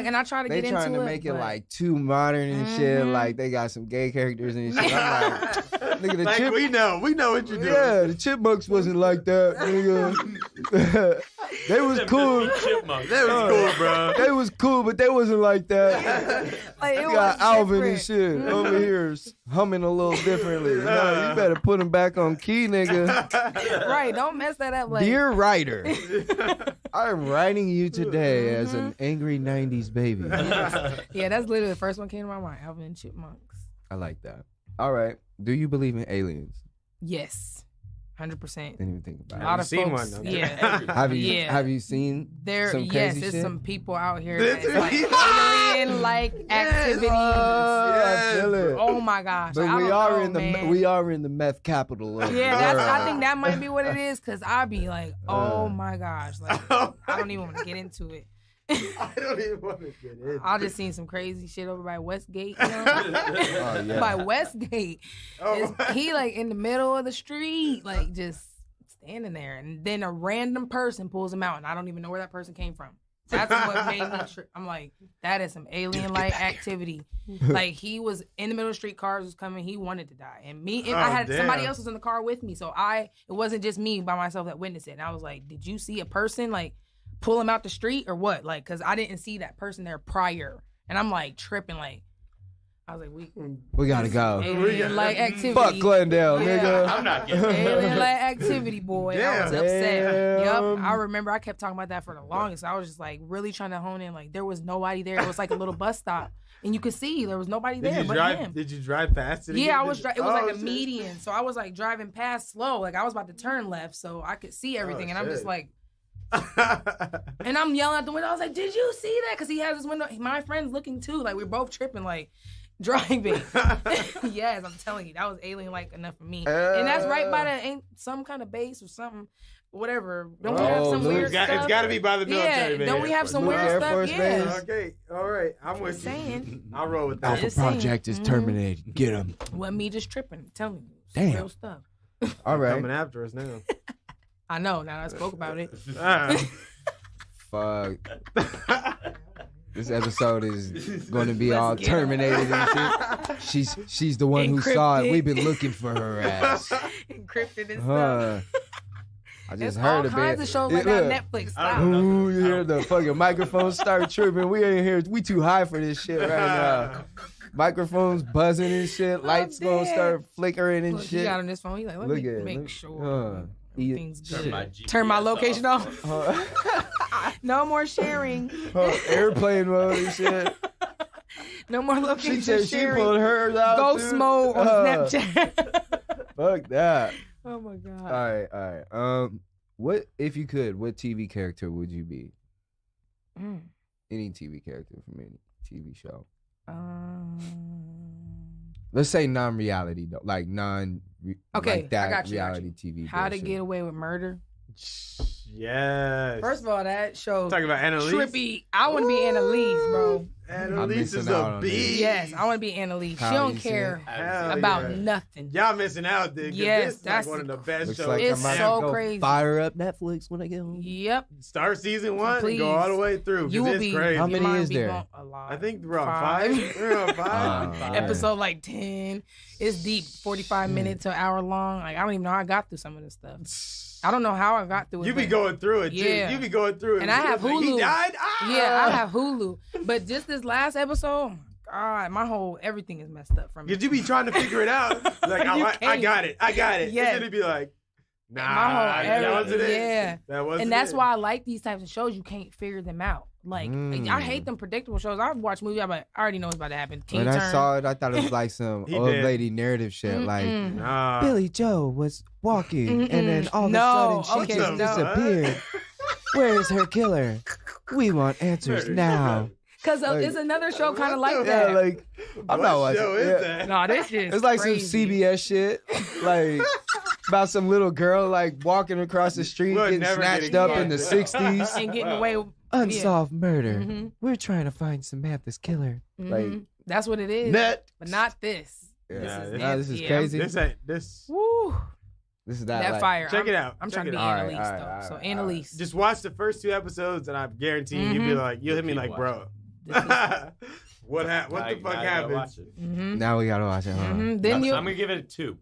and I try to They get trying into to make it but- like too modern and shit. Mhm. Like they got some gay characters and shit. I'm like, nigga, the Like chip. we know what you're doing. Yeah, the Chipmunks wasn't like that, nigga. They was cool. Chipmunks. That was cool, bro. They was cool, but they wasn't like that. Like, it You was got Alvin and different. shit over here humming a little differently. No, you better put him back on key, nigga. Right, don't mess that up. Like, Dear writer, I'm writing you today as an angry 90s baby. yeah, that's literally the first one came to my mind. Alvin and Chipmunks. I like that. All right. Do you believe in aliens? Yes, 100%. Didn't even think A about lot it. of seen folks, one, though? yeah. Have you Yeah. have you seen There, some yes, crazy there's shit? some people out here That's that's like right. alien-like activities. I feel it. Oh my gosh! But I we don't are know, in the man. we are in the meth capital of Yeah, the that's. world. I think that might be what it is. Cause I be like, oh my gosh, like I don't even want to get into it. I don't even want to get in. I just seen some crazy shit over by Westgate. You know? Oh, yeah. By Westgate, Oh, he like in the middle of the street, like just standing there, and then a random person pulls him out, and I don't even know where that person came from. That's what made me. I'm like, that is some alien-like activity. Like he was in the middle of the street, cars was coming, he wanted to die, and me, and I Oh, had somebody damn. else was in the car with me, so it wasn't just me by myself that witnessed it. And I was like, did you see a person like pull him out the street or what? Like, cause I didn't see that person there prior, and I'm like tripping. Like, I was like, We gotta go. alien like activity. Fuck Glendale, Yeah. nigga. I'm not getting Alien like activity, boy. I was Damn. upset. Yep. Damn. I remember I kept talking about that for the longest. I was just like really trying to hone in. Like there was nobody there. It was like a little bus stop, and you could see there was nobody there but him. Did you drive past it? again? Yeah, I was. It was like a shit. median, so I was like driving past slow. Like I was about to turn left, so I could see everything, and I'm just shit. like. And I'm yelling out the window. I was like, "Did you see that?" Because he has his window. My friend's looking too. Like we're both tripping, like driving. Yes, I'm telling you, that was alien-like enough for me. And that's right by the ain't some kind of base or something, whatever. Don't we have some look, weird It's got stuff? to be by the military Yeah, base. don't we have some Look, weird Air stuff? Force Yeah. Base. Okay, all right, I'm with Just you. saying. I'll roll with that. Alpha Just saying. Project is terminated. Get him. Well, me just tripping. I'm telling you, it's Damn. real stuff. All right. Coming after us now. I know. Now that I spoke about it. Fuck. This episode is going to be all terminated and shit. She's the one who saw it. Encrypted. We've been looking for her ass. Encrypted and stuff. Huh. I There's just heard all a kinds bit. of shows Yeah, like that on look. Netflix. I Stop. don't know. Ooh, you hear the fucking microphone start tripping. We ain't here. We too high for this shit right now. Microphones buzzing and shit. Lights gonna dead. start flickering and Look, he shit. got on his phone. He's like, let Look me at it. make Look- sure everything's Turn good. my GPS Turn my location off. Uh, No more sharing. airplane mode and shit. No more She location said she sharing. pulled hers out. Ghost too. mode on Uh, Snapchat. Fuck that. Oh my god. All right. What if you could? What TV character would you be? Mm. Any TV character from any TV show. Um, Let's say non-reality though, like non. Okay, like that I got you. reality TV. How to bullshit. Get Away with Murder. Yes. First of all, that show talking about Annalise. trippy. I want to be Annalise, bro. Annalise is missing out a on this. beast. Yes, I want to be Annalise. She How don't you see care Hell about yeah. nothing. Y'all missing out, dude. 'cause Yes, this is that's like one of the best Looks shows. like It's I might so go crazy. fire up Netflix when I get home. Yep. Start season 1 Please. and go all the way through. 'Cause You will it's be. crazy. How your many mind is be there? blown a lot. I think we're on 5. We're on 5. Uh, Episode like 10. It's deep, 45 minutes to an hour long. Like I don't even know how I got through some of this stuff. I don't know how I got through it. You be but- going through it, too. Yeah. You be going through it. And I have Like, He Hulu. died? Ah! Yeah, I have Hulu. But just this last episode, oh my God, my whole everything is messed up from it. Because you be trying to figure it out. Like, You I can't. got it. Yes. And then it'd be like, nah, My whole that wasn't it. yeah. That wasn't And that's it. why I like these types of shows. You can't figure them out. Like I hate them predictable shows. I watch movies, I already know what's about to happen. Teen When Turn. I saw it, I thought it was like some He old did. lady narrative shit. Like Nah. Billy Joe was walking, and then all of No, a sudden she okay, just no. disappeared. Where is her killer? We want answers now. Because Like- it's another show kind of What like the- Yeah, that. like I'm What not watching. show is yeah. that? No, this shit. It's like crazy. some CBS shit, like about some little girl like walking across the street, We're getting never snatched getting up caught. in the '60s. And getting away with Unsolved murder. Mhm. We're trying to find Samantha's killer. Like Mhm. That's what it is. net. But not this. Yeah, This is this is crazy. This ain't this. Woo. This is That that. Like, fire. Check it out. I'm Check trying to it be out. Annalise, Alright, though. alright, So alright. Annalise. Just watch the first 2 episodes, and I guarantee you'll be like, you'll hit me Keep like, bro. This is- What the fuck I gotta happened? watch it. Mhm. Now we gotta watch it. Huh? Mhm. Then I'm you. gonna give it a 2.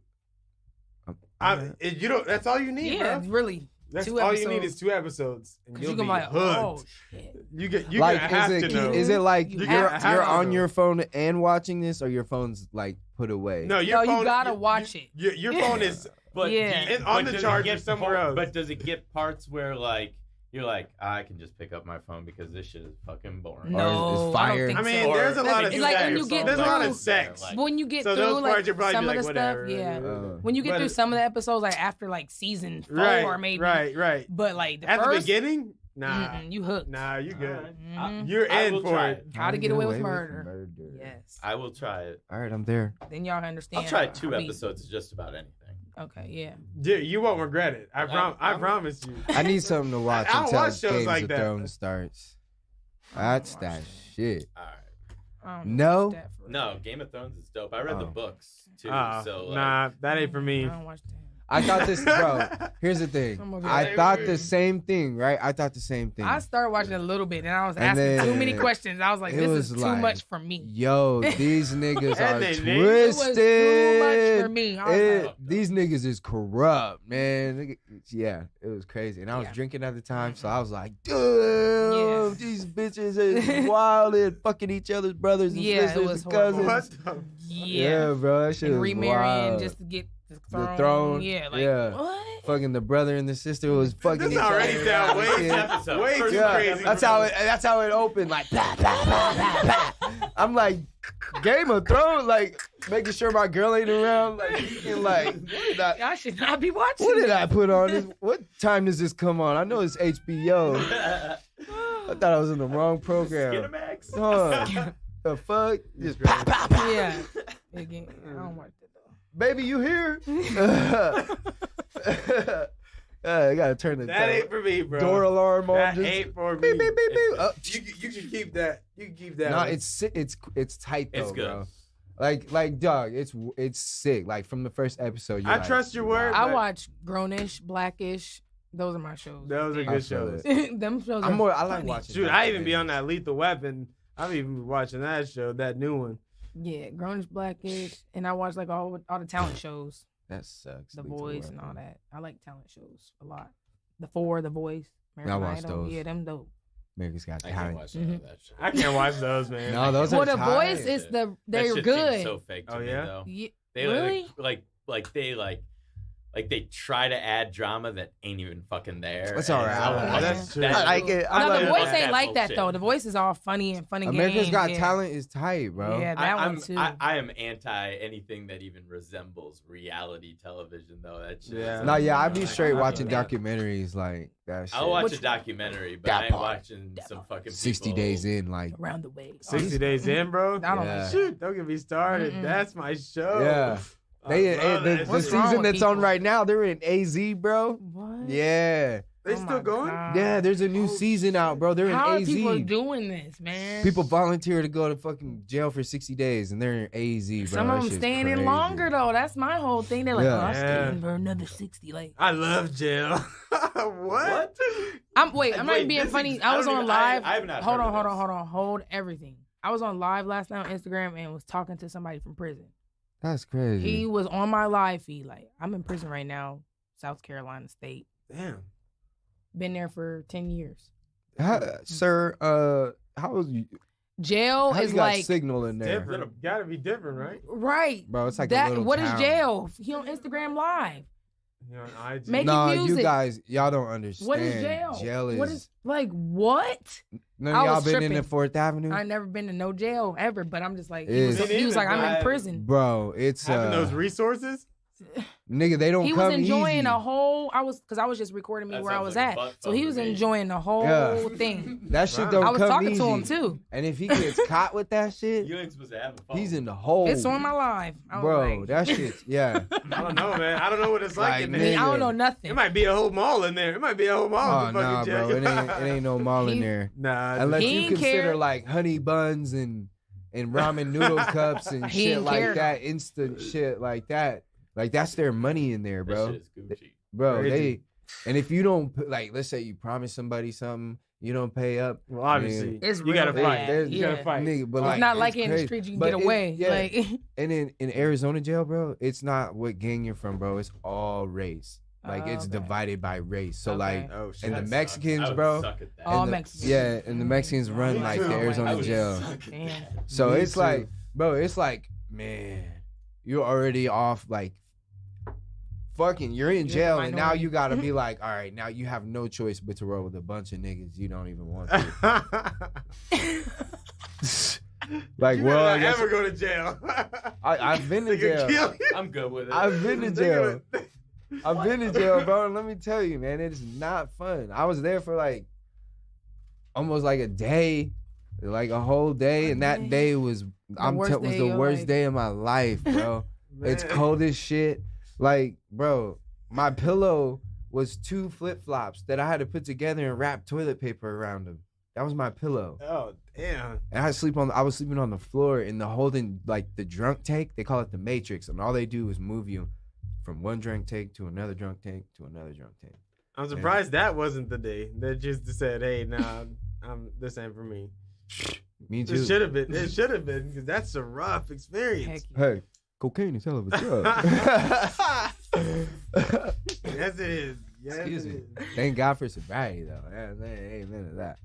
You don't. That's all you need, Yeah, bro. really. That's 2 all episodes. you need is 2 episodes, and 'Cause you'll you be gonna be like, hooked. oh shit. You Like, have is to it know. is it like You you're have to you're know. on your phone and watching this, or your phone's like put away? No, your No, you phone, gotta watch it. Your phone is But Yeah. do you- And on but the does it charger get somewhere else. But does it get parts where like you're like, I can just pick up my phone because this shit is fucking boring. No, is I don't fire? think I mean, so. there's a lot of It's like when you sex. get There's a lot through- of sex. Like- When you get So through those like parts, you'll probably some be of the like, stuff, whatever. yeah. When you get But through it- some of the episodes, like after like season 4 right, maybe. right. But like the At the first, beginning, nah, you hooked. nah, you good. Mhm. You're I in will for try it. How to Get Away with Murder. Yes. I will try it. All right, I'm there. Then y'all understand. I'll try how 2 we- episodes of just about anything. Okay, yeah. Dude, you won't regret it. I I'm- promise you. I need something to watch I don't until watch shows Games like of that. Thrones starts. I don't That's watch that that. shit. All right. I don't No? watch that for real. No, Game of Thrones is dope. I read the Oh. books too. Oh, So like, nah, that ain't for me. I don't watch that. I thought this, bro. Here's the thing. I'm okay. I thought the same thing, right? I thought the same thing. I started watching a little bit, and I was And asking too then many questions. I was like, it "This was is too like, much for me." Yo, these niggas And are they twisted. niggas- It was too much for me. I was like, These niggas is corrupt, man. Yeah, it was crazy. And I was Yeah. drinking at the time, so I was like, damn, these bitches is wild and fucking each other's brothers and Yeah, it sisters was and horrible. cousins. What the? Yeah, bro, that shit and was remarrying wild. just to get the The throne. throne, Yeah, like yeah. what? Fucking the brother and the sister was fucking This each already other. sound way, Yeah. way too Yeah, crazy. that's for how me. it. That's how it opened. Like, blah, blah, blah, blah, blah. I'm like, Game of Thrones, like making sure my girl ain't around. Like, thinking, like, I should not be watching. what did this. I put on? This? What time does this come on? I know it's HBO. I thought I was in the wrong program. Skinamax. Huh. The fuck? Just pop, pop, pop. Yeah. Again, I don't watch that though. Baby, you here? I gotta turn the That ain't for me, bro. door alarm on. That just- ain't for me. beep, beep, beep, beep. You can keep that. You can keep that. No, one. it's tight though, It's good. bro. Like dog, it's sick. Like from the first episode, you're I like, trust your word. I but watch Grownish, Blackish. Those are my shows. Those are I good feel shows. it. Them shows. I'm are more. I like funny. watching. Shoot, I even be documentaries. on that Lethal Weapon. I'm even watching that show, that new one. Yeah, Grownish, Blackish, and I watch like all the talent shows, That sucks. The Lethal Voice and Weapon. all that. I like talent shows a lot. The Four, The Voice. I watch Idol. those. Yeah, them dope. America's Got I can't Talent. watch none of that shit. I can't watch those, man. No, those For are The tight. Voice, it's That they're shit good. seems so fake to Oh, me, yeah? though. Yeah, They really? like they try to add drama that ain't even fucking there. That's all right. And I so, like Oh, it. that's true. I like it. I No, like The it. Voice That's ain't like that bullshit. though. The Voice is all funny and fun and America's games. Got yeah. Talent is tight, bro. Yeah, that I'm, one too. I am anti anything that even resembles reality television, though. That shit. Yeah. No, yeah, I'd be Like, straight I watching feel that. documentaries like that. Shit. I'll watch Which- a documentary, but That I ain't part. watching That some part. fucking 60 people. days in, like Around the way. 60 days in, bro. I don't Yeah. like Shoot, don't get me started. Mm-mm. That's my show. Yeah. I They love the that What's shit. wrong season with that's on people? right now, they're in AZ, bro. What? Yeah. They Oh still my going? God. Yeah, there's a new season out, bro. They're How in are AZ. people doing this, man? People volunteer to go to fucking jail for 60 days, and they're in AZ, bro. Some That of them shit's staying in crazy. longer though. That's my whole thing. They're like, Yeah. oh, I'm Yeah. staying for another 60. Like, I love jail. What? I'm not even Wait, being this funny. is- I was don't on even- live. I have not hold heard on, of this. hold everything. I was on live last night on Instagram and was talking to somebody from prison. That's crazy. He was on my live feed. Like, I'm in prison right now, South Carolina State. Damn. Been there for 10 years. Sir, how was you? Jail How is you got like signal in there? Different. Gotta be different, right? right. Bro, it's like that. a little What is town. jail? He on Instagram Live. You know, on IG. Make- No, music. you guys, y'all don't understand. What is jail? Jail is. What is like what? None I of y'all was been in the tripping. 4th Avenue? I never been to no jail ever, but I'm just like It is. he was like I'm in prison. Bro, it's Having those resources. nigga, they don't He come was enjoying easy. the whole. I was just recording me That where I sounds was like a at, butt so he fuck was to me. enjoying the whole Yeah. thing. That shit Wow. don't I was come talking easy. to him too. And if he gets caught with that shit, You ain't supposed to have a phone. he's in the hole. It's on my live, I was Bro, like, that shit, yeah. I don't know, man. I don't know what it's like, Like, in I there. mean, I don't know It nothing. might be a whole mall in there. It might be a whole mall Oh, in the nah, fucking bro. jail. It ain't no mall in He- there. Nah. Unless He you ain't consider care. like honey buns and ramen noodle cups and He shit ain't like care. that, instant shit like that. Like that's their money in there, That bro. shit is Gucci. Bro, Crazy. and if you don't like, let's say you promise somebody something, you don't pay up. Well, obviously, It's you gotta real fight. bad. There's- You Yeah. gotta fight. Nigga, but It's like, not like it's in the crazy. street you can But get it- away. yeah. Like And in Arizona jail, bro, it's not what gang you're from, bro. It's all race. Like Oh, it's okay. divided by race. So Okay. like, Oh shit. and the That Mexicans, sucks. I would bro, suck at that. All and the- Mexicans. yeah, and the Mexicans run like the too. I Arizona would jail. suck at Damn. that. So Me it's too. like, bro, it's like, man, you're already off, like, fucking, you're in You're the jail, and now minority. you gotta be like, all right, now you have no choice but to roll with a bunch of niggas you don't even want to. Like, you well, better I not guess ever go to jail. I've been to They could jail. kill you. I'm good with it. I've been to They jail. could- I've been to jail, bro. And let me tell you, man, it's not fun. I was there for like almost like a day, like a whole day, and that day was worst was day the of your worst life. day of my life, bro. It's Man. cold as shit. Like, bro, my pillow was 2 flip-flops that I had to put together and wrap toilet paper around them. That was my pillow. Oh damn. And I was sleeping on the floor in the holding, like the drunk tank. They call it the Matrix, and all they do is move you from one drunk take to another drunk take to another drunk take. I'm surprised that wasn't the day. They just said, "Hey, nah, this ain't for me." Me too. It should have been. It should have been because that's a rough experience. Heck yeah. Hey, cocaine is hell of a drug. Yes, it is. Yes, Excuse it me. is. Thank God for sobriety though. Amen to that.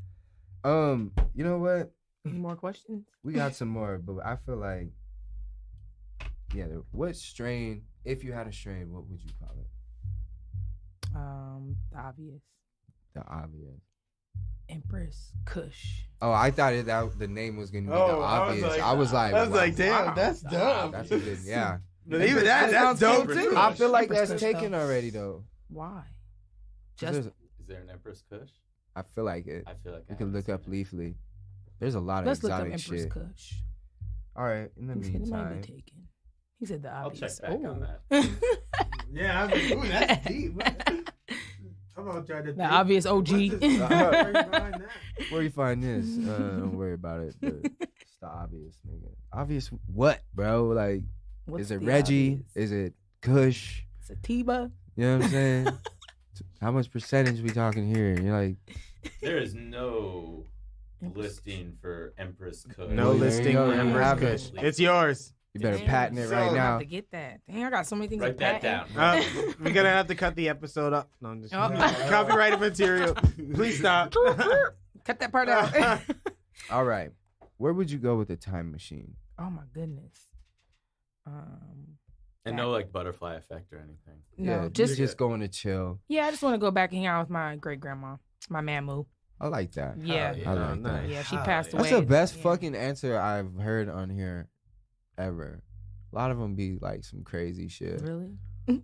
You know what? Any more questions? We got some more, but I feel like, yeah. What strain? If you had a strain, what would you call it? The obvious. The obvious. Empress Kush. Oh, I thought that the name was gonna be the Oh, obvious. I was like, damn, wow. that's dope. That's a good, yeah. But even that's dope too. I feel like Empress that's Kush, taken though. already though. Why? 'Cause Just there's- Is there an Empress Kush? I feel like it. I feel like You I can haven't look seen up it. Leafly. There's a lot of let's look up exotic Empress shit. Kush. All right. In the He said it might meantime, be taken. He said the I'll obvious. check back on Oh. Yeah, I was like, ooh, that's deep. I'm gonna try to. The obvious OG. where you find this? Don't worry about it. It's the obvious, nigga. Obvious what, bro? Like, What's is it the Reggie? obvious? Is it Kush? Sativa? You know what I'm saying? How much percentage we talking here? You're like, There is no listing for Empress Kush. No Well, there you listing go, for you Empress have Kush. it. It's yours. you better Damn, patent it so right I'm I'm now. about to get that. Dang, I got so many things Write to that patent. down. We're gonna have to cut the episode up. No, I'm just Oh. copyrighted material. Please stop. Cut that part out. All right. Where would you go with a time machine? Oh my goodness. And no like butterfly effect or anything. No, Yeah, just going to chill. yeah. I just want to go back and hang out with my great grandma, my mamu. I like that. Yeah, yeah. I like Oh, that. nice. yeah. She Oh, passed yeah. away. That's the best Yeah. fucking answer I've heard on here ever. A lot of them be like some crazy shit. Really?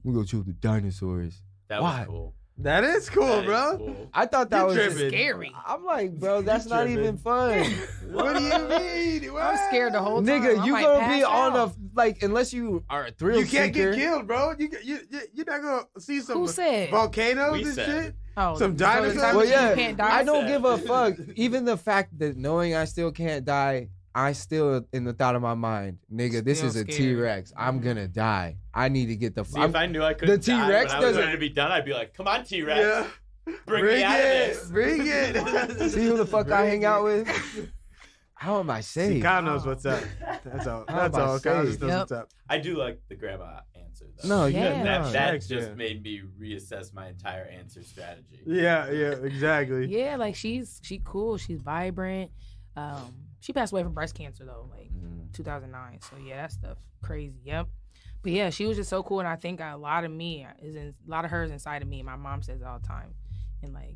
We go chill with the dinosaurs. That Why? was cool. That is cool, That is bro. cool. I thought that You was tripping. Scary. I'm like, bro, that's not tripping. even fun. What do you mean? I'm scared the whole time. Nigga, I you might gonna pass be on out. a like unless you are a thrill You can't seeker. get killed, bro. You're not gonna see some Who said? volcanoes We and said. shit. Oh, Some so the dinosaurs? time Well, machine, yeah, you can't die. I don't Sad. give a fuck. Even the fact that knowing I still can't die, I still in the thought of my mind, nigga, this Still is a scared. T-Rex. I'm gonna die. I need to get the. See, if I knew I couldn't die T-Rex when I was doesn't- ready to be done, I'd be like, "Come on, T-Rex, Yeah. bring me out of this." Bring it. See who the fuck I hang out with? Bring How am I See, safe? Kyle knows what's up. That's all. How That's am I all. Kyle just safe? knows Yep. what's up. I do like the grandma answer though. No, Yeah. yeah, that no. that Next, just yeah. made me reassess my entire answer strategy. Yeah, exactly. Yeah, like she cool. She's vibrant. She passed away from breast cancer though, like 2009. So yeah, that stuff crazy. Yep. But yeah, she was just so cool, and I think a lot of her is inside of me. My mom says it all the time, and like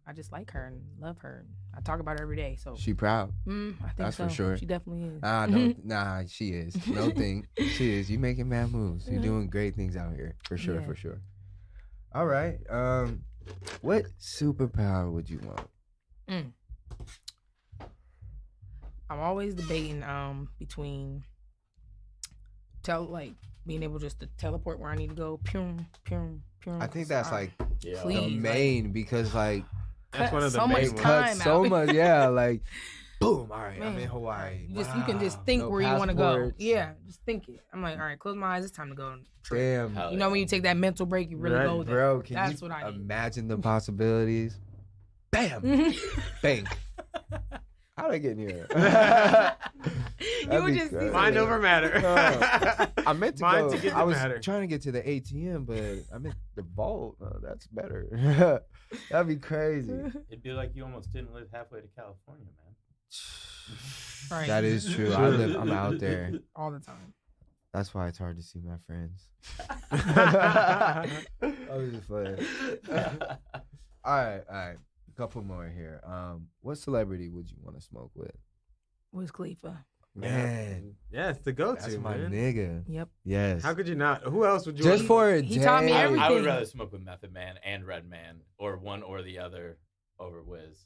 I just like her and love her. I talk about her every day. So She proud. I think That's so. for sure. She definitely is. Nah, she is. No thing. She is. You making mad moves. You doing great things out here. For sure, Yeah. for sure. All right. What superpower would you want? I'm always debating between being able just to teleport where I need to go. Pyum, pyum, pyum. I think that's like Yeah. Please. the main because like That's one of the so main much ones. time cut so out. much. Yeah, like boom. All right, I'm Man. in Hawaii. You can just Wow, think no where you want to go. passports. Yeah, just think it. I'm like, all right, close my eyes. It's time to go on a trip. Damn, Hell You know when you take that mental break, you really Right, go there. bro. Can That's you what I need. imagine the possibilities? Bam, bang. How'd I get in here? You would just see Mind over matter. I meant to Mind go. to get I the was matter. trying to get to the ATM, but I meant the vault. Oh, that's better. That'd be crazy. It'd be like you almost didn't live halfway to California, man. Right. That is true. I'm out there. all the time. That's why it's hard to see my friends. I was just playing. All right. Couple more here. What celebrity would you want to smoke with? Wiz Khalifa. Man, Yeah, it's the go-to, that's my man. nigga. Yep. Yes. How could you not? Who else would you Just want? for a He day. taught me I would everything. rather smoke with Method Man and Red Man, or one or the other over Wiz.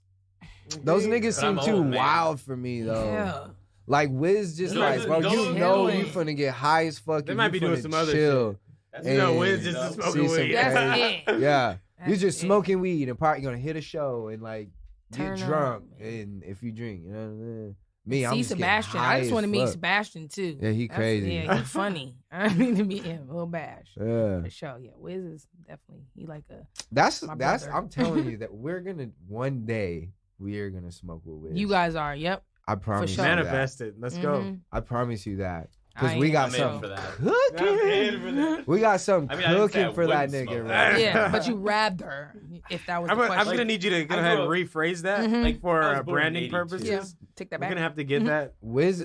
Those niggas But I'm seem too old, man. wild for me though. Yeah. Like Wiz, just Those like are- bro, those you are know doing- you finna get high as fuck. They and might you be doing finna some other chill. That's You know, And- Wiz just No. smoking See some weed. That's crazy- it. Yeah, you That's just it. smoking weed and probably gonna hit a show and like Turn get up, drunk man. and if you drink, you know what I mean? Me, I'm See just getting Sebastian. high I just want to as meet fuck. Sebastian too. Yeah, he crazy. Yeah, he's funny. I need to meet him. Lil Bash. Yeah. For sure. Yeah, Wiz is definitely he like a. That's My that's. brother. I'm telling you that one day we are gonna smoke with Wiz. You guys are. Yep. I promise sure. you that. Manifest it. Let's go. Mhm. I promise you that. I Because we am got I'm in something for that. cooking. I'm in for that. We got something I mean, I didn't say I cooking for that wouldn't nigga, smoke. right? Yeah, but you rather if that was the I'm question. gonna need you to go I ahead and grew rephrase that, Mhm. like for I was born in branding 82. purposes. Yeah, take that We're back. gonna have to get that. Wiz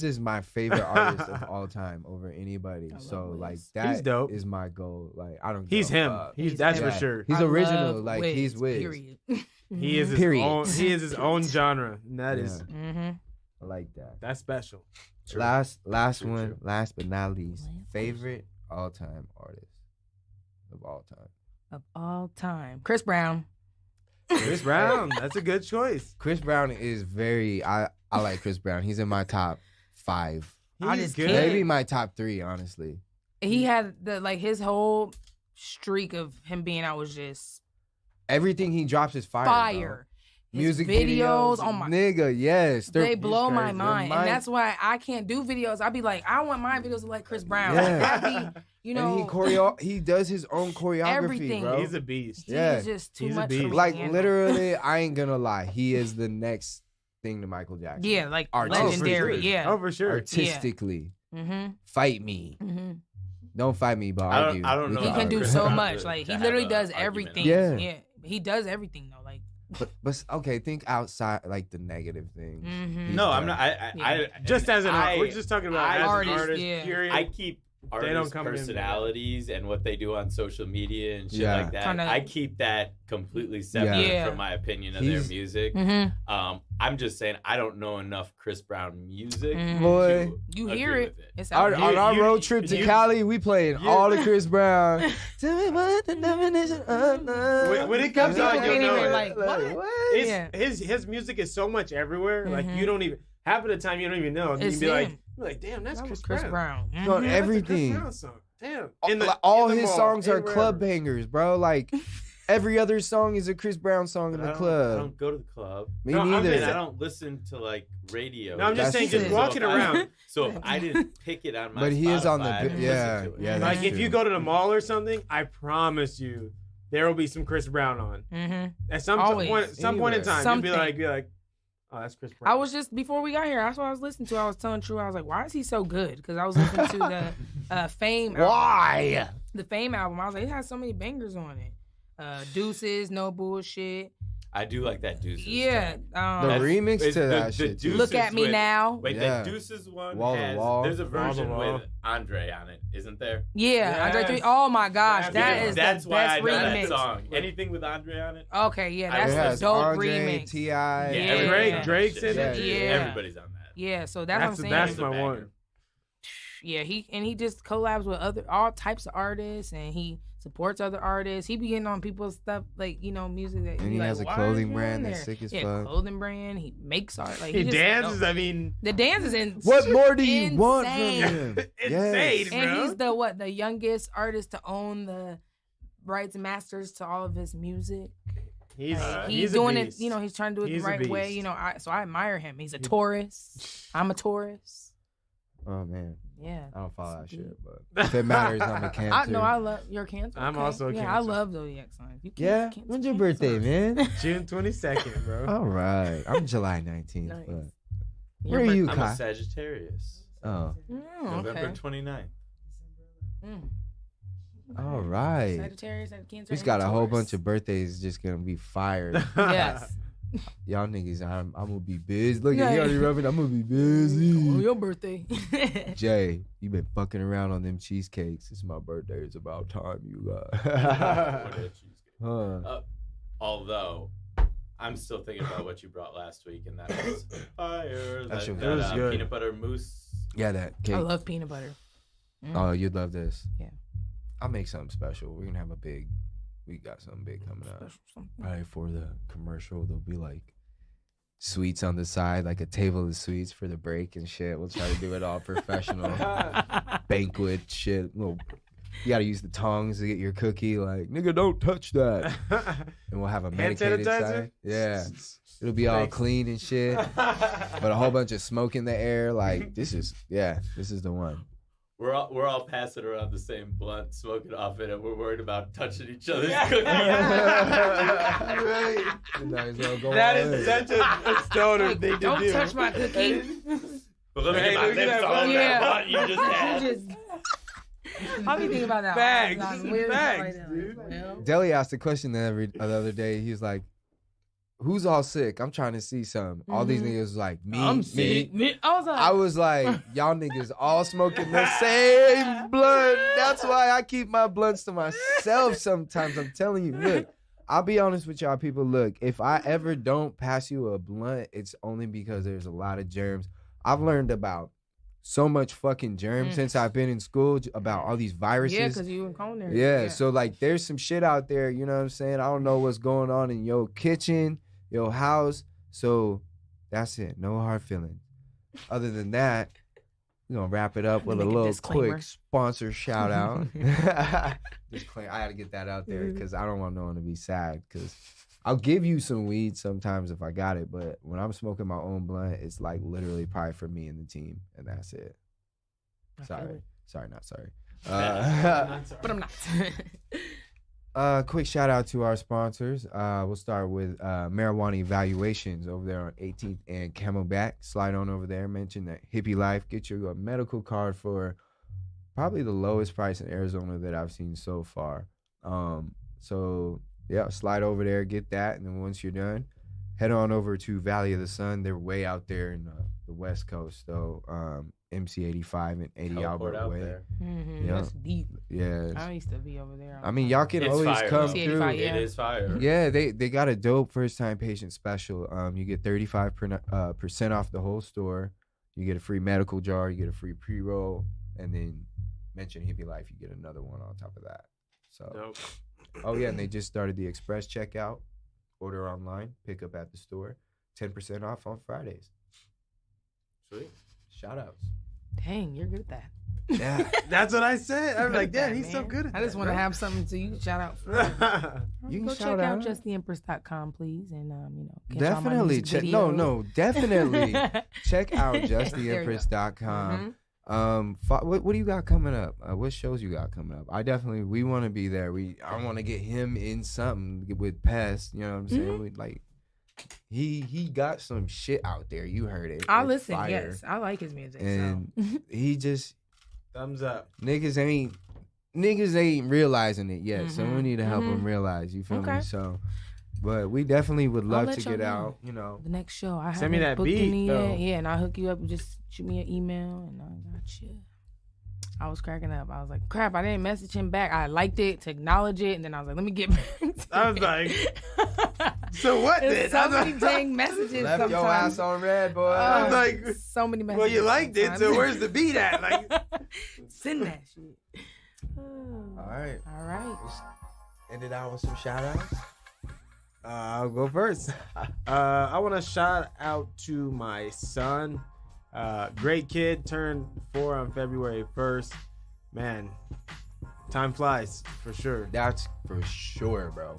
is my favorite artist of all time over anybody. I love So Wiz. like He's that dope. is my goal. Like I don't. He's give a him. fuck. He's He's that's him. for sure. He's I original. love Like Wiz, he's Wiz. Period. He is his Period. own. He is his own genre, and that is Mm-hmm. I like that. that's special. True. Last True, one. true. Last but not least, Last. favorite all time artist of all time. Of all time, Chris Brown. Chris Brown. That's a good choice. Chris Brown is very. I like Chris Brown. He's in my top 5. I He's just good. can't. Maybe my top 3, honestly. He had his whole streak of him being out was just Everything he drops is fire. fire. Bro. His Music videos, oh my, nigga, yes, they blow my crazy. mind, They're and that's why I can't do videos. I be like, I want my videos to like Chris Brown. Like, Yeah. I be, you know, and he does his own choreography, Everything. bro. He's a beast. he's yeah. just too He's a much. For me beast. to Like handle. literally, I ain't gonna lie. He is the next thing to Michael Jackson. Yeah, like Artistically. legendary. Oh, for sure. Yeah. Oh, for sure. Artistically, Mm-hmm. fight me. Mm-hmm. Don't fight me, but I argue. don't- I don't We know He how can do Chris so Brown much. to- Like to he have literally a does argument. everything. Yeah. Yeah. He does everything though. Like But okay, think outside like the negative things. Mhm. He's No, done. I'm not. I Just as an I- we're just talking about as an Artist, artist. yeah. Period. I keep They don't artists' come in. personalities and what they do on social media and shit Yeah. like that. Kinda- I keep that completely separate Yeah. from my opinion of He's- their music. Mm-hmm. I'm just saying I don't know enough Chris Brown music. Mhm. Boy. to You agree hear it. with It's On out You- our you- road trip to you- Cali, we played you- all the Chris Brown. Tell me what the definition of love. When it comes People on, can't you'll know even, it. like, what? His, Yeah. his music is so much everywhere. Like Mhm. you don't even half of the time you don't even know. And you It's can be like, him. you're like, damn, that's That was Chris, Chris Brown. Brown. No, Mhm. Yeah, that's a Chris everything. Brown song. Damn. All in the his mall, songs are anywhere. club bangers, bro. Like every other song is a Chris Brown song in But the I club. don't go to the club. Me No, I'm neither. And just- I don't listen to like radio. No, I'm just That's saying, just true. walking around. So if I didn't pick it on my But he is on the Spotify, I bi- don't yeah, listen to it. yeah, Like that's if you true. go to the mall or something, I promise you, there will be some Chris Brown on. Mhm. At some Always. point, some point in Anywhere. time, you'll Something. be like, oh, that's Chris Brown. I was just before we got here. That's what I was listening to. I was telling True. I was like, why is he so good? Because I was listening to the Fame. album. Why? The Fame album. I was like, it has so many bangers on it. Deuces, No Bullshit. I do like that Deuces. Yeah. track. The That's- remix it's to the- that the shit, too. Deuces Look at me with- now. Wait, Yeah. the Deuces one Wall to has. wall. There's a Wall to version wall. with Andre on it, isn't there? Yeah, Andre Yes. 3. Oh my gosh, that Because is That's the why I best know remix. that song. Anything with Andre on it? Okay, yeah, I that's It know a has dope Andre, remix. T.I. Yeah. everybody's on that Drake's shit. in it? Yeah. Everybody's on that. Yeah, so that's, That's what I'm saying. that's a my banger. one. Yeah, he just collabs with all types of artists, and he supports other artists. He be getting on people's stuff, like, you know, music that And he like, has a why clothing is he brand on that's there? sick as yeah, fuck. clothing brand. He makes art. Like He just dances. dope. I mean, The dance is in. What more do you want from insane. him? Insane. And bro. he's the youngest artist to own the rights and masters to all of his music. He's He's a doing it, beast. you know, he's trying to do it He's the a right way, beast. you know. So I admire him. He's a Taurus. I'm a Taurus. Oh man, Yeah. I don't follow that It's shit, but if it matters, I'm a Cancer. I know I love your Cancer. I'm okay. also a yeah, I Cancer. love zodiac signs. You Yeah, Cancer, when's your Cancer. birthday, man? June 22nd, bro. All right, I'm July 19th. Nice. But Your where are you, I'm a Kai? Sagittarius. Oh, November okay. 29th. Mm. all right. Sagittarius, Cancer. We just and got a whole Taurus. bunch of birthdays just gonna be fired. Yes. Y'all niggas, I'm gonna be busy. Look Yeah. at you already rubbing. I'm gonna be Oh, busy. your birthday. Jay, you been fucking around on them cheesecakes. It's my birthday. It's about time you got. Huh. Although, I'm still thinking about what you brought last week, and that was fire. That shit was good. Peanut butter mousse. Yeah, that cake. I love peanut butter. Oh, you'd love this. Yeah. I'll make something special. We're gonna have we got something big coming up. Special something. Probably for the commercial, there'll be like sweets on the side, like a table of sweets for the break and shit. We'll try to do it all professional. Banquet shit. You gotta use the tongs to get your cookie. Like, nigga, don't touch that. And we'll have a Hand medicated sanitizer? side. Yeah. It'll be all Thanks. clean and shit, but a whole bunch of smoke in the air. Like this is the one. We're all passing around the same blunt, smoking off it, and we're worried about touching each other's cookies. That is such a stoner thing to Don't do. touch my cookie. But let me Hey, get my look at lips that on blunt. that Yeah. blunt you just had. I'll be thinking about that. Bags. all the time. Weird Bags, stuff like that. dude. Well, Deli asked a question the other day. He was like, "Who's all sick? I'm trying to see some." All these niggas was like, "Me, I'm me." sick. I was like, "Y'all niggas all smoking the same blunt." That's why I keep my blunts to myself sometimes. I'm telling you. Look, I'll be honest with y'all people. Look, if I ever don't pass you a blunt, it's only because there's a lot of germs. I've learned about so much fucking germs since I've been in school about all these viruses. yeah, because you in culinary. Yeah, so like there's some shit out there, you know what I'm saying? I don't know what's going on in your kitchen, your house. So that's it. No hard feelings. Other than that, we're gonna wrap it up with a Make a little disclaimer. quick sponsor shout out. Disclaimer. I gotta get that out there because I don't want no one to be sad. Cause I'll give you some weed sometimes if I got it, but when I'm smoking my own blunt, it's like literally probably for me and the team, and that's it. Sorry, not sorry. But I'm not. Quick shout out to our sponsors. We'll start with Marijuana Evaluations over there on 18th and Camelback. Slide on over there. Mention that Hippie Life. Get you a medical card for probably the lowest price in Arizona that I've seen so far. So yeah, slide over there, get that, and then once you're done, head on over to Valley of the Sun. They're way out there in the West Coast, though. MC85 and 80 Teleport Albert out Way. there. Mm-hmm. Yeah. That's deep. Yeah. I used to be over there. I mean, y'all can It's always fire, come though. through. MC85, yeah. It is fire. Yeah, they got a dope first time patient special. You get 35% off the whole store. You get a free medical jar. You get a free pre-roll, and then mention Hippie Life. You get another one on top of that. So, Dope. oh yeah, and they just started the express checkout. Order online, pick up at the store. 10% off on Fridays. Sweet. Shout outs. Dang, you're good at that. Yeah. That's what I said. I'm Good like, at damn, that, he's so man. good at that. I just want to bro. have something to you shout out. For. You can Go shout check out out. justtheempress.com, please, and catch all my Definitely music check. videos. No, definitely check out There you go. justtheempress.com. What do you got coming up? What shows you got coming up? We want to be there. I want to get him in something with Pest. You know what I'm saying? We, like he got some shit out there. You heard it. I It's listen. fire. Yes, I like his music. And so. he just Thumbs up. niggas ain't realizing it yet. So we need to help mhm. him realize. You feel me? Okay. So, but we definitely would I'll love let to y'all get know. out. You know. The next show, I Send me haven't that booked beat, any though. yet. Yeah, and I'll hook you up. Just shoot me an email, and I got you. I was cracking up. I was like, crap, I didn't message him back. I liked it to acknowledge it, and then I was like, let me get back to I was it. like, so what There's then? so many dang messages Left sometimes. your ass on red, boy. I was like, so many messages. well, you liked it, so sometimes. where's the beat at? Like, Send that shit. All right. All right. End it out with some shout outs. I'll go first. I want to shout out to my son. Great kid, turned 4 on February 1st. Man, time flies for sure. That's for sure, bro.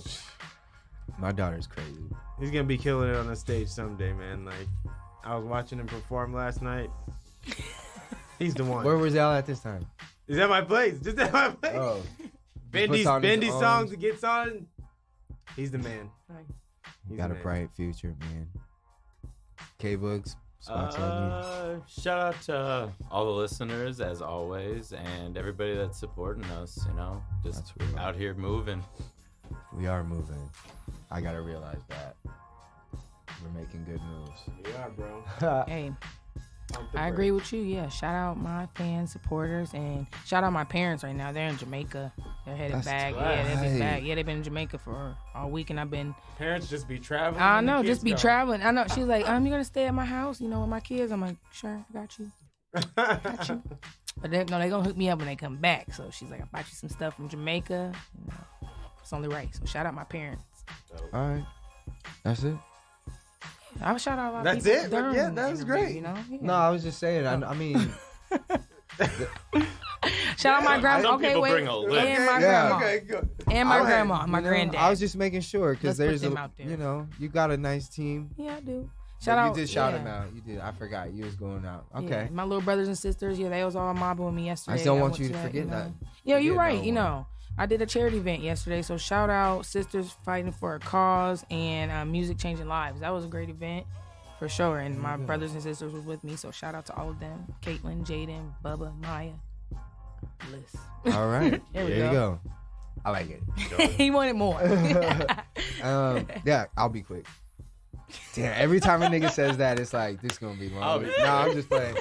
My daughter's crazy. He's gonna be killing it on the stage someday, man. Like, I was watching him perform last night. He's the one. Where was y'all at this time? Is that my place? Just at my place. Oh, Bendy's puts on his Bendy own- songs he gets on. He's the man. He's got the a man. bright future, man. K-Books, spots on Shout out to all the listeners as always, and everybody that's supporting us. You know, just That's what we like. out here moving. you. We are moving. I gotta realize that. We're making good moves. We are, bro. Hey, Pump the I brakes. agree with you. Yeah, shout out my fans, supporters, and shout out my parents right now. They're in Jamaica. They're headed That's back. Yeah, they've been tight. back. Yeah, they've been in Jamaica for all week, and I've been. Parents just be traveling. I when the know, kids just be go. traveling. I know. She's like, you're gonna stay at my house, you know, with my kids. I'm like, sure, I got you. Got you. But they gonna hook me up when they come back. So she's like, I bought you some stuff from Jamaica. You know, it's only right. So shout out my parents. All right. That's it. I would shout out a lot of That's people it? during Yeah, the that was interview, great. You know? Yeah. No, I was just saying. I mean, Shout out my grandma. Some Okay, people wait. bring a list. And my Yeah. grandma. Okay, good. And my All right. grandma, my You know, granddad. I was just making sure because Let's put there's them a, out there. you know, you got a nice team. Yeah, I do. But Shout out. You did shout yeah. them out. You did. I forgot you was going out. Yeah, Okay. my little brothers and sisters, yeah, they was all mobbing with me yesterday. I just don't want went you to that, forget that. Yeah, you're Forget right. no You one. know, I did a charity event yesterday, so shout out Sisters Fighting for a Cause and Music Changing Lives. That was a great event for sure, and my brothers and sisters was with me, so shout out to all of them: Caitlin, Jaden, Bubba, Maya, Bliss. All right. There we there you go. go. I like it. He wanted more. Yeah, I'll be quick. Damn, every time a nigga says that, it's like, this gonna be long. No, I'm just playing.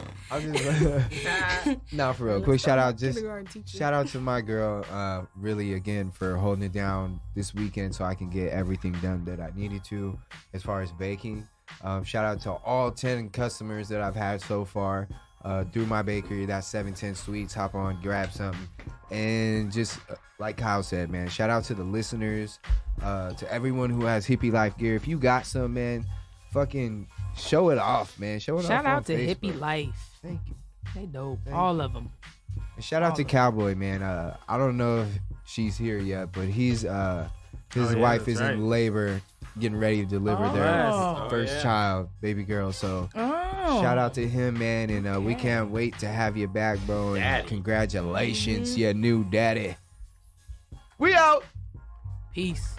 No, for real. Quick shout out. Just shout out to my girl, really, again, for holding it down this weekend so I can get everything done that I needed to as far as baking. Shout out to all 10 customers that I've had so far through my bakery. That's 710 Sweets. Hop on, grab something. And just like Kyle said, man, shout out to the listeners, to everyone who has Hippie Life gear. If you got some, man, fucking show it off, man. Show it off. Shout on out to Facebook. Hippie Life. Thank you. They dope. Thank All of them. And shout out to Cowboy, man. I don't know if she's here yet, but his yeah, wife that's is right. in labor, getting ready to deliver their Oh. first child, baby girl. So Oh. shout out to him, man. And we can't wait to have you back, bro. And Daddy. congratulations, your new daddy. We out. Peace.